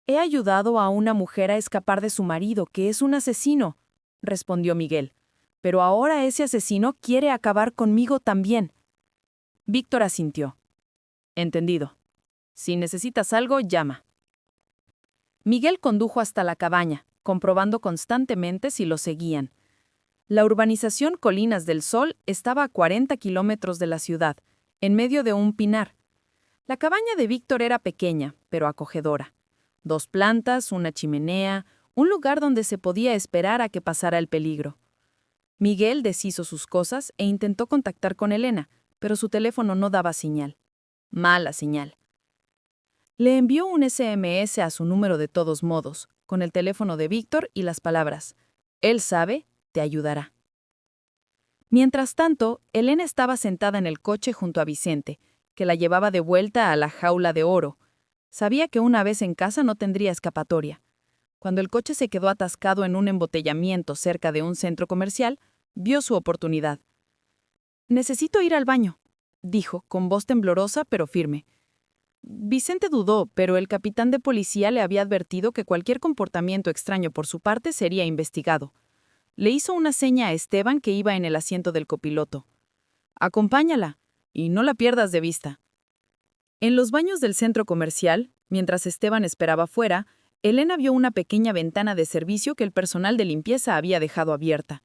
«He ayudado a una mujer a escapar de su marido, que es un asesino», respondió Miguel. «Pero ahora ese asesino quiere acabar conmigo también». Víctor asintió. «Entendido. Si necesitas algo, llama». Miguel condujo hasta la cabaña, comprobando constantemente si lo seguían. La urbanización Colinas del Sol estaba a 40 kilómetros de la ciudad, en medio de un pinar. La cabaña de Víctor era pequeña, pero acogedora. 2 plantas, una chimenea, un lugar donde se podía esperar a que pasara el peligro. Miguel deshizo sus cosas e intentó contactar con Elena, pero su teléfono no daba señal. Mala señal. Le envió un SMS a su número de todos modos, con el teléfono de Víctor y las palabras: «Él sabe, te ayudará». Mientras tanto, Elena estaba sentada en el coche junto a Vicente, que la llevaba de vuelta a la jaula de oro. Sabía que una vez en casa no tendría escapatoria. Cuando el coche se quedó atascado en un embotellamiento cerca de un centro comercial, vio su oportunidad. «Necesito ir al baño», dijo, con voz temblorosa pero firme. Vicente dudó, pero el capitán de policía le había advertido que cualquier comportamiento extraño por su parte sería investigado. Le hizo una seña a Esteban, que iba en el asiento del copiloto. «Acompáñala, y no la pierdas de vista». En los baños del centro comercial, mientras Esteban esperaba fuera, Elena vio una pequeña ventana de servicio que el personal de limpieza había dejado abierta.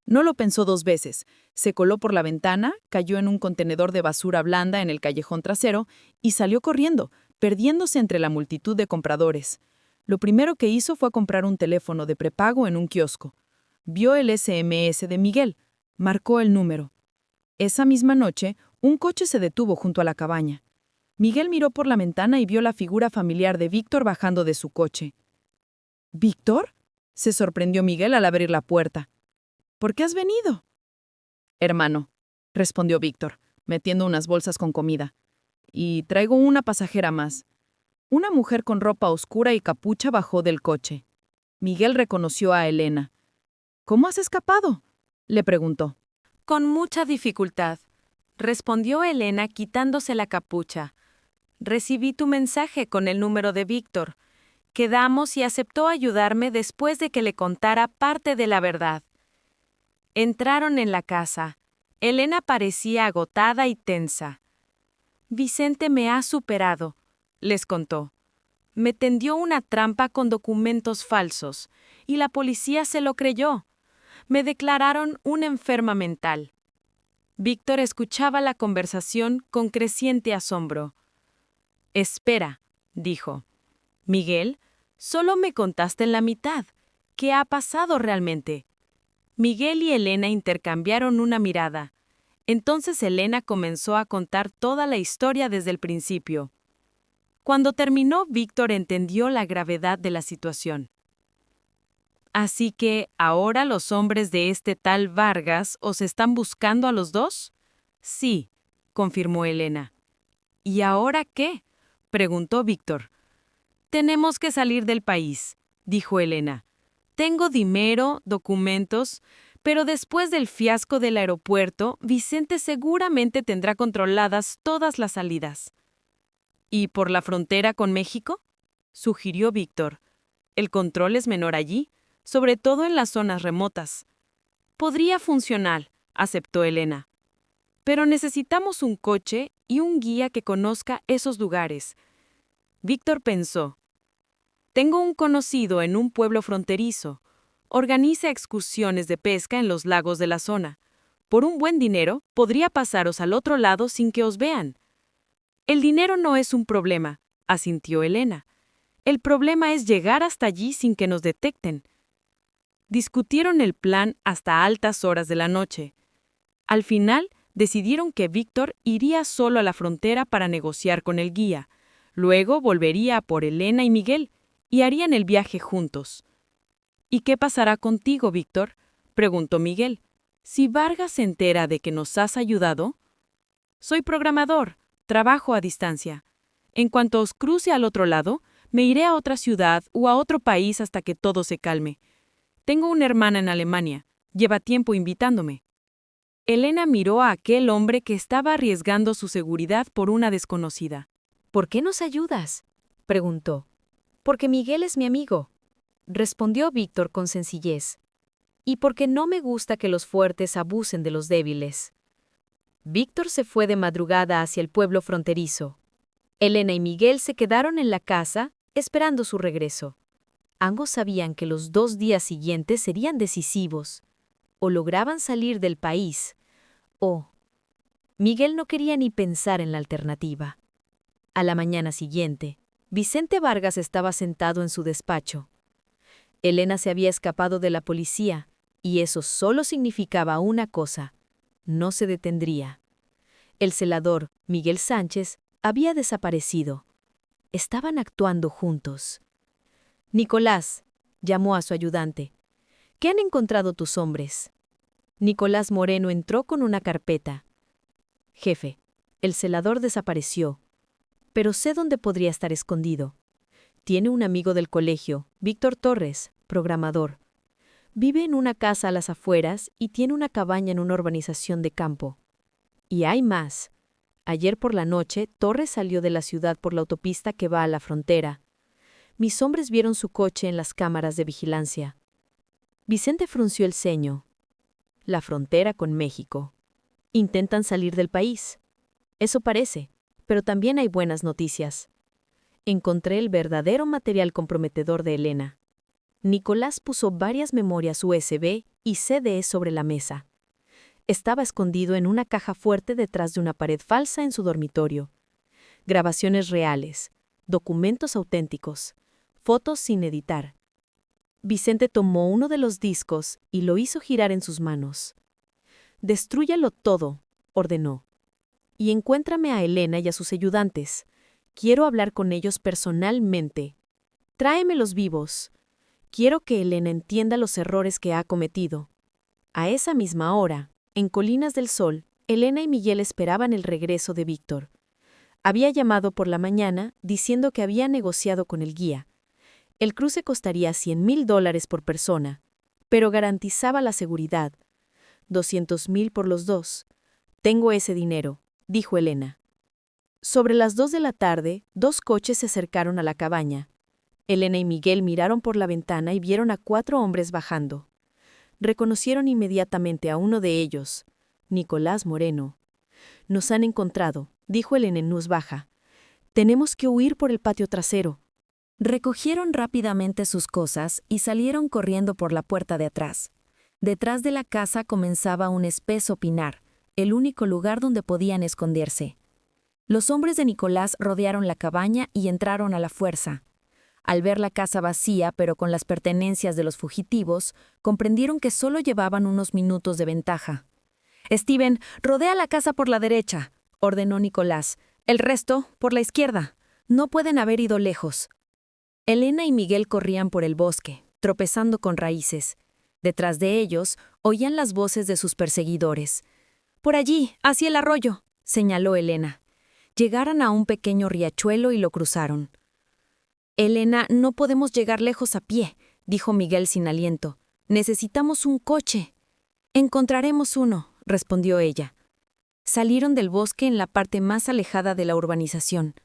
No lo pensó 2 veces, se coló por la ventana, cayó en un contenedor de basura blanda en el callejón trasero y salió corriendo, perdiéndose entre la multitud de compradores. Lo primero que hizo fue comprar un teléfono de prepago en un kiosco. Vio el SMS de Miguel, marcó el número. Esa misma noche, un coche se detuvo junto a la cabaña. Miguel miró por la ventana y vio la figura familiar de Víctor bajando de su coche. «¿Víctor?», se sorprendió Miguel al abrir la puerta. «¿Por qué has venido?». «Hermano», respondió Víctor, metiendo unas bolsas con comida. «Y traigo una pasajera más». Una mujer con ropa oscura y capucha bajó del coche. Miguel reconoció a Elena. «¿Cómo has escapado?», le preguntó. Con mucha dificultad, respondió Elena quitándose la capucha. Recibí tu mensaje con el número de Víctor. Quedamos y aceptó ayudarme después de que le contara parte de la verdad. Entraron en la casa. Elena parecía agotada y tensa. Vicente me ha superado, les contó. Me tendió una trampa con documentos falsos, y la policía se lo creyó. Me declararon una enferma mental. Víctor escuchaba la conversación con creciente asombro. «Espera», dijo. «Miguel, solo me contaste la mitad. ¿Qué ha pasado realmente?». Miguel y Elena intercambiaron una mirada. Entonces Elena comenzó a contar toda la historia desde el principio. Cuando terminó, Víctor entendió la gravedad de la situación. «¿Así que ahora los hombres de este tal Vargas os están buscando a los dos?». «Sí», confirmó Elena. «¿Y ahora qué?», preguntó Víctor. «Tenemos que salir del país», dijo Elena. «Tengo dinero, documentos, pero después del fiasco del aeropuerto, Vicente seguramente tendrá controladas todas las salidas». «¿Y por la frontera con México?», sugirió Víctor. «El control es menor allí, sobre todo en las zonas remotas». «Podría funcionar», aceptó Elena. «Pero necesitamos un coche y un guía que conozca esos lugares». Víctor pensó. «Tengo un conocido en un pueblo fronterizo. Organiza excursiones de pesca en los lagos de la zona. Por un buen dinero, podría pasaros al otro lado sin que os vean». «El dinero no es un problema», asintió Elena. «El problema es llegar hasta allí sin que nos detecten». Discutieron el plan hasta altas horas de la noche. Al final, decidieron que Víctor iría solo a la frontera para negociar con el guía. Luego volvería a por Elena y Miguel, y harían el viaje juntos. «¿Y qué pasará contigo, Víctor?», preguntó Miguel. «Si Vargas se entera de que nos has ayudado». «Soy programador, trabajo a distancia. En cuanto os cruce al otro lado, me iré a otra ciudad o a otro país hasta que todo se calme. Tengo una hermana en Alemania, lleva tiempo invitándome». Elena miró a aquel hombre que estaba arriesgando su seguridad por una desconocida. «¿Por qué nos ayudas?», preguntó. «Porque Miguel es mi amigo», respondió Víctor con sencillez. «Y porque no me gusta que los fuertes abusen de los débiles». Víctor se fue de madrugada hacia el pueblo fronterizo. Elena y Miguel se quedaron en la casa, esperando su regreso. Ambos sabían que los 2 días siguientes serían decisivos. O lograban salir del país, o... Miguel no quería ni pensar en la alternativa. A la mañana siguiente, Vicente Vargas estaba sentado en su despacho. Elena se había escapado de la policía, y eso solo significaba una cosa: no se detendría. El celador, Miguel Sánchez, había desaparecido. Estaban actuando juntos. Nicolás, llamó a su ayudante. ¿Qué han encontrado tus hombres? Nicolás Moreno entró con una carpeta. Jefe, el celador desapareció, pero sé dónde podría estar escondido. Tiene un amigo del colegio, Víctor Torres, programador. Vive en una casa a las afueras y tiene una cabaña en una urbanización de campo. Y hay más. Ayer por la noche, Torres salió de la ciudad por la autopista que va a la frontera. Mis hombres vieron su coche en las cámaras de vigilancia. Vicente frunció el ceño. La frontera con México. Intentan salir del país. Eso parece, pero también hay buenas noticias. Encontré el verdadero material comprometedor de Elena. Nicolás puso varias memorias USB y CD sobre la mesa. Estaba escondido en una caja fuerte detrás de una pared falsa en su dormitorio. Grabaciones reales, documentos auténticos, fotos sin editar. Vicente tomó uno de los discos y lo hizo girar en sus manos. «Destrúyalo todo», ordenó. «Y encuéntrame a Elena y a sus ayudantes. Quiero hablar con ellos personalmente. Tráemelos vivos. Quiero que Elena entienda los errores que ha cometido». A esa misma hora, en Colinas del Sol, Elena y Miguel esperaban el regreso de Víctor. Había llamado por la mañana diciendo que había negociado con el guía. El cruce costaría $100,000 por persona, pero garantizaba la seguridad. 200,000 por los dos. «Tengo ese dinero», dijo Elena. Sobre las 2 de la tarde, 2 coches se acercaron a la cabaña. Elena y Miguel miraron por la ventana y vieron a 4 hombres bajando. Reconocieron inmediatamente a uno de ellos, Nicolás Moreno. «Nos han encontrado», dijo Elena en voz baja. «Tenemos que huir por el patio trasero». Recogieron rápidamente sus cosas y salieron corriendo por la puerta de atrás. Detrás de la casa comenzaba un espeso pinar, el único lugar donde podían esconderse. Los hombres de Nicolás rodearon la cabaña y entraron a la fuerza. Al ver la casa vacía pero con las pertenencias de los fugitivos, comprendieron que solo llevaban unos minutos de ventaja. «Steven, rodea la casa por la derecha», ordenó Nicolás. «El resto, por la izquierda. No pueden haber ido lejos». Elena y Miguel corrían por el bosque, tropezando con raíces. Detrás de ellos, oían las voces de sus perseguidores. «Por allí, hacia el arroyo», señaló Elena. Llegaron a un pequeño riachuelo y lo cruzaron. «Elena, no podemos llegar lejos a pie», dijo Miguel sin aliento. «Necesitamos un coche». «Encontraremos uno», respondió ella. Salieron del bosque en la parte más alejada de la urbanización.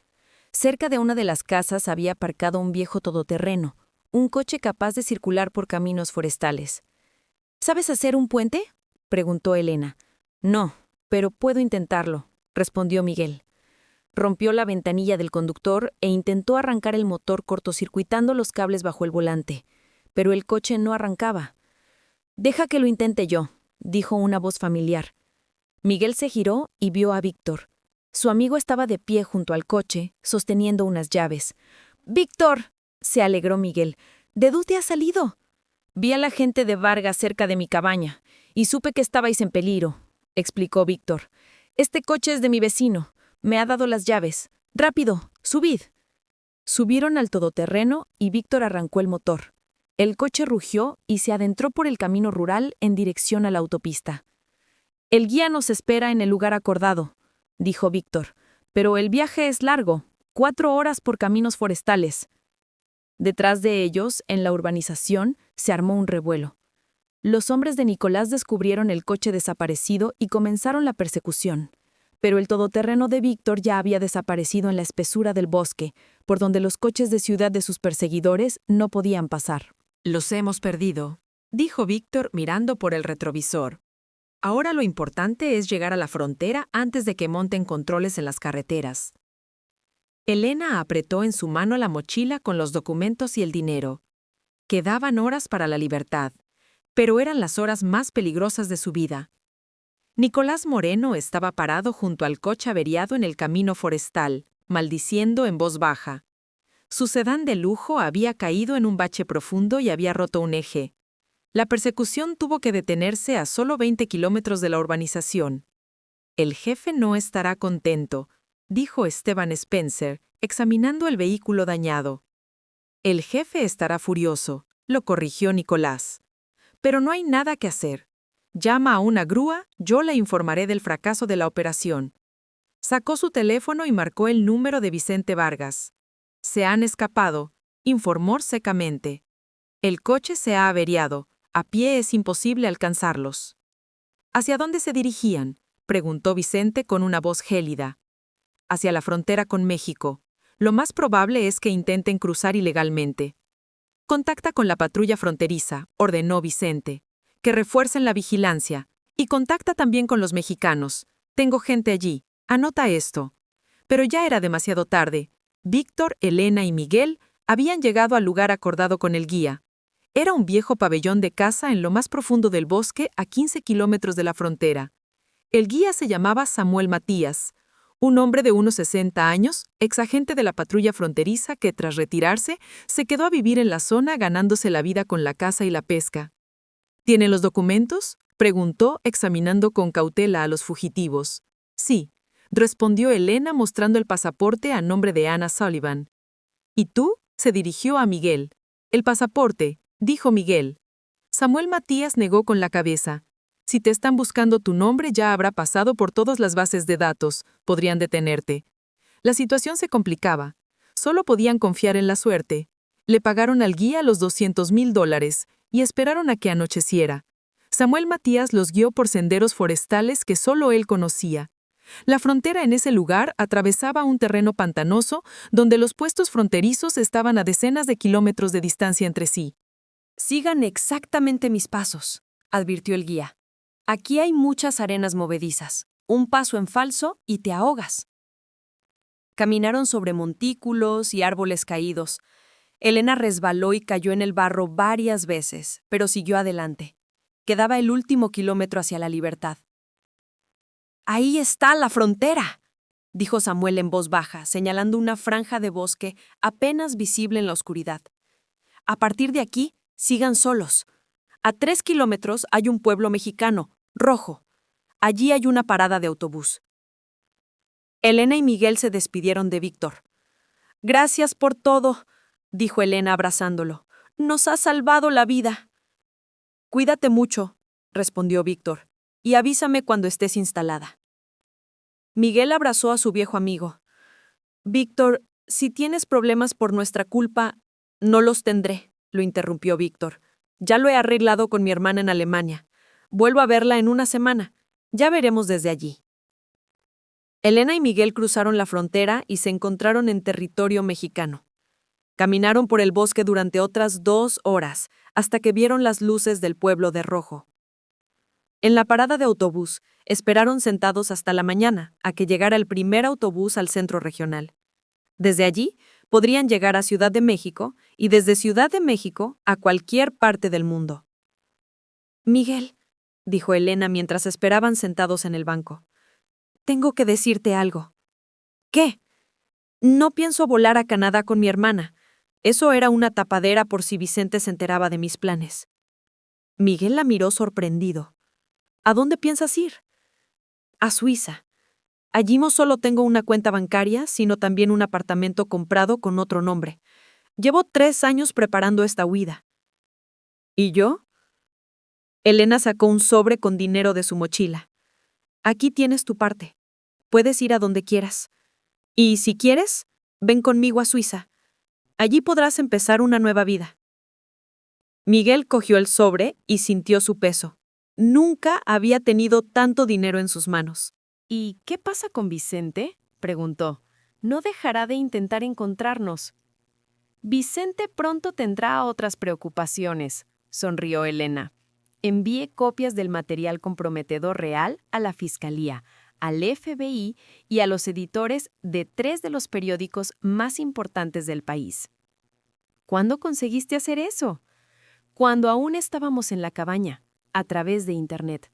Cerca de una de las casas había aparcado un viejo todoterreno, un coche capaz de circular por caminos forestales. «¿Sabes hacer un puente?», preguntó Elena. «No, pero puedo intentarlo», respondió Miguel. Rompió la ventanilla del conductor e intentó arrancar el motor cortocircuitando los cables bajo el volante, pero el coche no arrancaba. «Deja que lo intente yo», dijo una voz familiar. Miguel se giró y vio a Víctor. Su amigo estaba de pie junto al coche, sosteniendo unas llaves. «¡Víctor!», se alegró Miguel. «¿De dónde has salido?» «Vi a la gente de Vargas cerca de mi cabaña y supe que estabais en peligro», explicó Víctor. «Este coche es de mi vecino. Me ha dado las llaves. ¡Rápido! ¡Subid!». Subieron al todoterreno y Víctor arrancó el motor. El coche rugió y se adentró por el camino rural en dirección a la autopista. «El guía nos espera en el lugar acordado», dijo Víctor, «pero el viaje es largo, 4 horas por caminos forestales». Detrás de ellos, en la urbanización, se armó un revuelo. Los hombres de Nicolás descubrieron el coche desaparecido y comenzaron la persecución. Pero el todoterreno de Víctor ya había desaparecido en la espesura del bosque, por donde los coches de ciudad de sus perseguidores no podían pasar. «Los hemos perdido», dijo Víctor mirando por el retrovisor. «Ahora lo importante es llegar a la frontera antes de que monten controles en las carreteras». Elena apretó en su mano la mochila con los documentos y el dinero. Quedaban horas para la libertad, pero eran las horas más peligrosas de su vida. Nicolás Moreno estaba parado junto al coche averiado en el camino forestal, maldiciendo en voz baja. Su sedán de lujo había caído en un bache profundo y había roto un eje. La persecución tuvo que detenerse a solo 20 kilómetros de la urbanización. «El jefe no estará contento», dijo Esteban Spencer, examinando el vehículo dañado. «El jefe estará furioso», lo corrigió Nicolás. «Pero no hay nada que hacer. Llama a una grúa, yo le informaré del fracaso de la operación». Sacó su teléfono y marcó el número de Vicente Vargas. «Se han escapado», informó secamente. «El coche se ha averiado. A pie es imposible alcanzarlos». «¿Hacia dónde se dirigían?», preguntó Vicente con una voz gélida. «Hacia la frontera con México. Lo más probable es que intenten cruzar ilegalmente». «Contacta con la patrulla fronteriza», ordenó Vicente. «Que refuercen la vigilancia. Y contacta también con los mexicanos. Tengo gente allí. Anota esto». Pero ya era demasiado tarde. Víctor, Elena y Miguel habían llegado al lugar acordado con el guía. Era un viejo pabellón de caza en lo más profundo del bosque, a 15 kilómetros de la frontera. El guía se llamaba Samuel Matías, un hombre de unos 60 años, exagente de la patrulla fronteriza que, tras retirarse, se quedó a vivir en la zona ganándose la vida con la caza y la pesca. «¿Tienen los documentos?», preguntó, examinando con cautela a los fugitivos. «Sí», respondió Elena mostrando el pasaporte a nombre de Anna Sullivan. «¿Y tú?», se dirigió a Miguel. «El pasaporte», dijo Miguel. Samuel Matías negó con la cabeza. «Si te están buscando tu nombre ya habrá pasado por todas las bases de datos, podrían detenerte». La situación se complicaba. Solo podían confiar en la suerte. Le pagaron al guía los $200,000 y esperaron a que anocheciera. Samuel Matías los guió por senderos forestales que solo él conocía. La frontera en ese lugar atravesaba un terreno pantanoso donde los puestos fronterizos estaban a decenas de kilómetros de distancia entre sí. «Sigan exactamente mis pasos», advirtió el guía. «Aquí hay muchas arenas movedizas. Un paso en falso y te ahogas». Caminaron sobre montículos y árboles caídos. Elena resbaló y cayó en el barro varias veces, pero siguió adelante. Quedaba el último kilómetro hacia la libertad. «Ahí está la frontera», dijo Samuel en voz baja, señalando una franja de bosque apenas visible en la oscuridad. «A partir de aquí, sigan solos. A 3 kilómetros hay un pueblo mexicano, Rojo. Allí hay una parada de autobús». Elena y Miguel se despidieron de Víctor. «Gracias por todo», dijo Elena abrazándolo. «Nos has salvado la vida». «Cuídate mucho», respondió Víctor, «y avísame cuando estés instalada». Miguel abrazó a su viejo amigo. «Víctor, si tienes problemas por nuestra culpa, no los tendré», lo interrumpió Víctor. «Ya lo he arreglado con mi hermana en Alemania. Vuelvo a verla en una semana. Ya veremos desde allí». Elena y Miguel cruzaron la frontera y se encontraron en territorio mexicano. Caminaron por el bosque durante otras 2 horas, hasta que vieron las luces del pueblo de Rojo. En la parada de autobús, esperaron sentados hasta la mañana, a que llegara el primer autobús al centro regional. Desde allí, podrían llegar a Ciudad de México y desde Ciudad de México a cualquier parte del mundo. «Miguel», dijo Elena mientras esperaban sentados en el banco, «tengo que decirte algo». «¿Qué?» «No pienso volar a Canadá con mi hermana. Eso era una tapadera por si Vicente se enteraba de mis planes». Miguel la miró sorprendido. «¿A dónde piensas ir?» «A Suiza. Allí no solo tengo una cuenta bancaria, sino también un apartamento comprado con otro nombre. Llevo 3 años preparando esta huida». «¿Y yo?» Elena sacó un sobre con dinero de su mochila. «Aquí tienes tu parte. Puedes ir a donde quieras. Y si quieres, ven conmigo a Suiza. Allí podrás empezar una nueva vida». Miguel cogió el sobre y sintió su peso. Nunca había tenido tanto dinero en sus manos. «¿Y qué pasa con Vicente?», preguntó. «No dejará de intentar encontrarnos». «Vicente pronto tendrá otras preocupaciones», sonrió Elena. «Envíe copias del material comprometedor real a la Fiscalía, al FBI y a los editores de 3 de los periódicos más importantes del país». «¿Cuándo conseguiste hacer eso?», cuando aún estábamos en la cabaña, a través de Internet.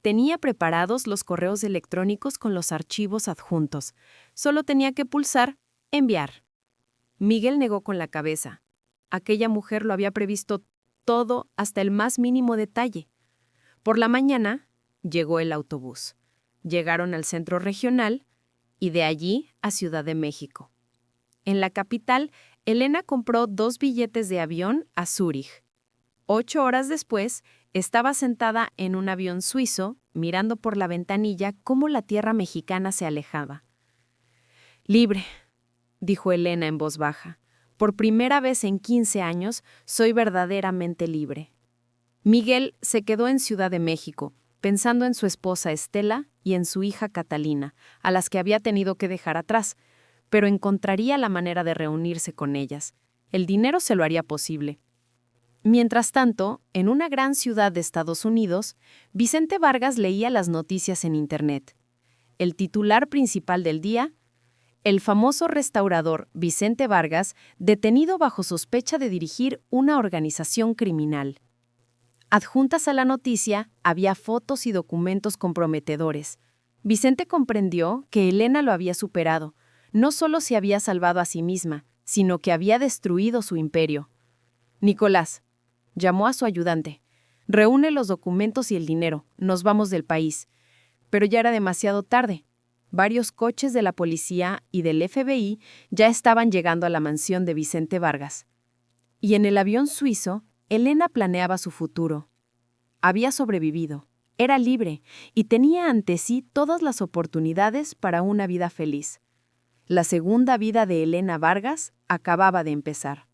Tenía preparados los correos electrónicos con los archivos adjuntos. Solo tenía que pulsar enviar. Miguel negó con la cabeza. Aquella mujer lo había previsto todo hasta el más mínimo detalle. Por la mañana llegó el autobús. Llegaron al centro regional y de allí a Ciudad de México. En la capital, Elena compró 2 billetes de avión a Zúrich. 8 horas después, estaba sentada en un avión suizo, mirando por la ventanilla cómo la tierra mexicana se alejaba. «Libre», dijo Elena en voz baja. «Por primera vez en 15 años, soy verdaderamente libre». Miguel se quedó en Ciudad de México, pensando en su esposa Estela y en su hija Catalina, a las que había tenido que dejar atrás, pero encontraría la manera de reunirse con ellas. El dinero se lo haría posible. Mientras tanto, en una gran ciudad de Estados Unidos, Vicente Vargas leía las noticias en Internet. El titular principal del día: el famoso restaurador Vicente Vargas, detenido bajo sospecha de dirigir una organización criminal. Adjuntas a la noticia había fotos y documentos comprometedores. Vicente comprendió que Elena lo había superado. No solo se había salvado a sí misma, sino que había destruido su imperio. «Nicolás», llamó a su ayudante, «reúne los documentos y el dinero, nos vamos del país». Pero ya era demasiado tarde. Varios coches de la policía y del FBI ya estaban llegando a la mansión de Vicente Vargas. Y en el avión suizo, Elena planeaba su futuro. Había sobrevivido, era libre y tenía ante sí todas las oportunidades para una vida feliz. La segunda vida de Elena Vargas acababa de empezar.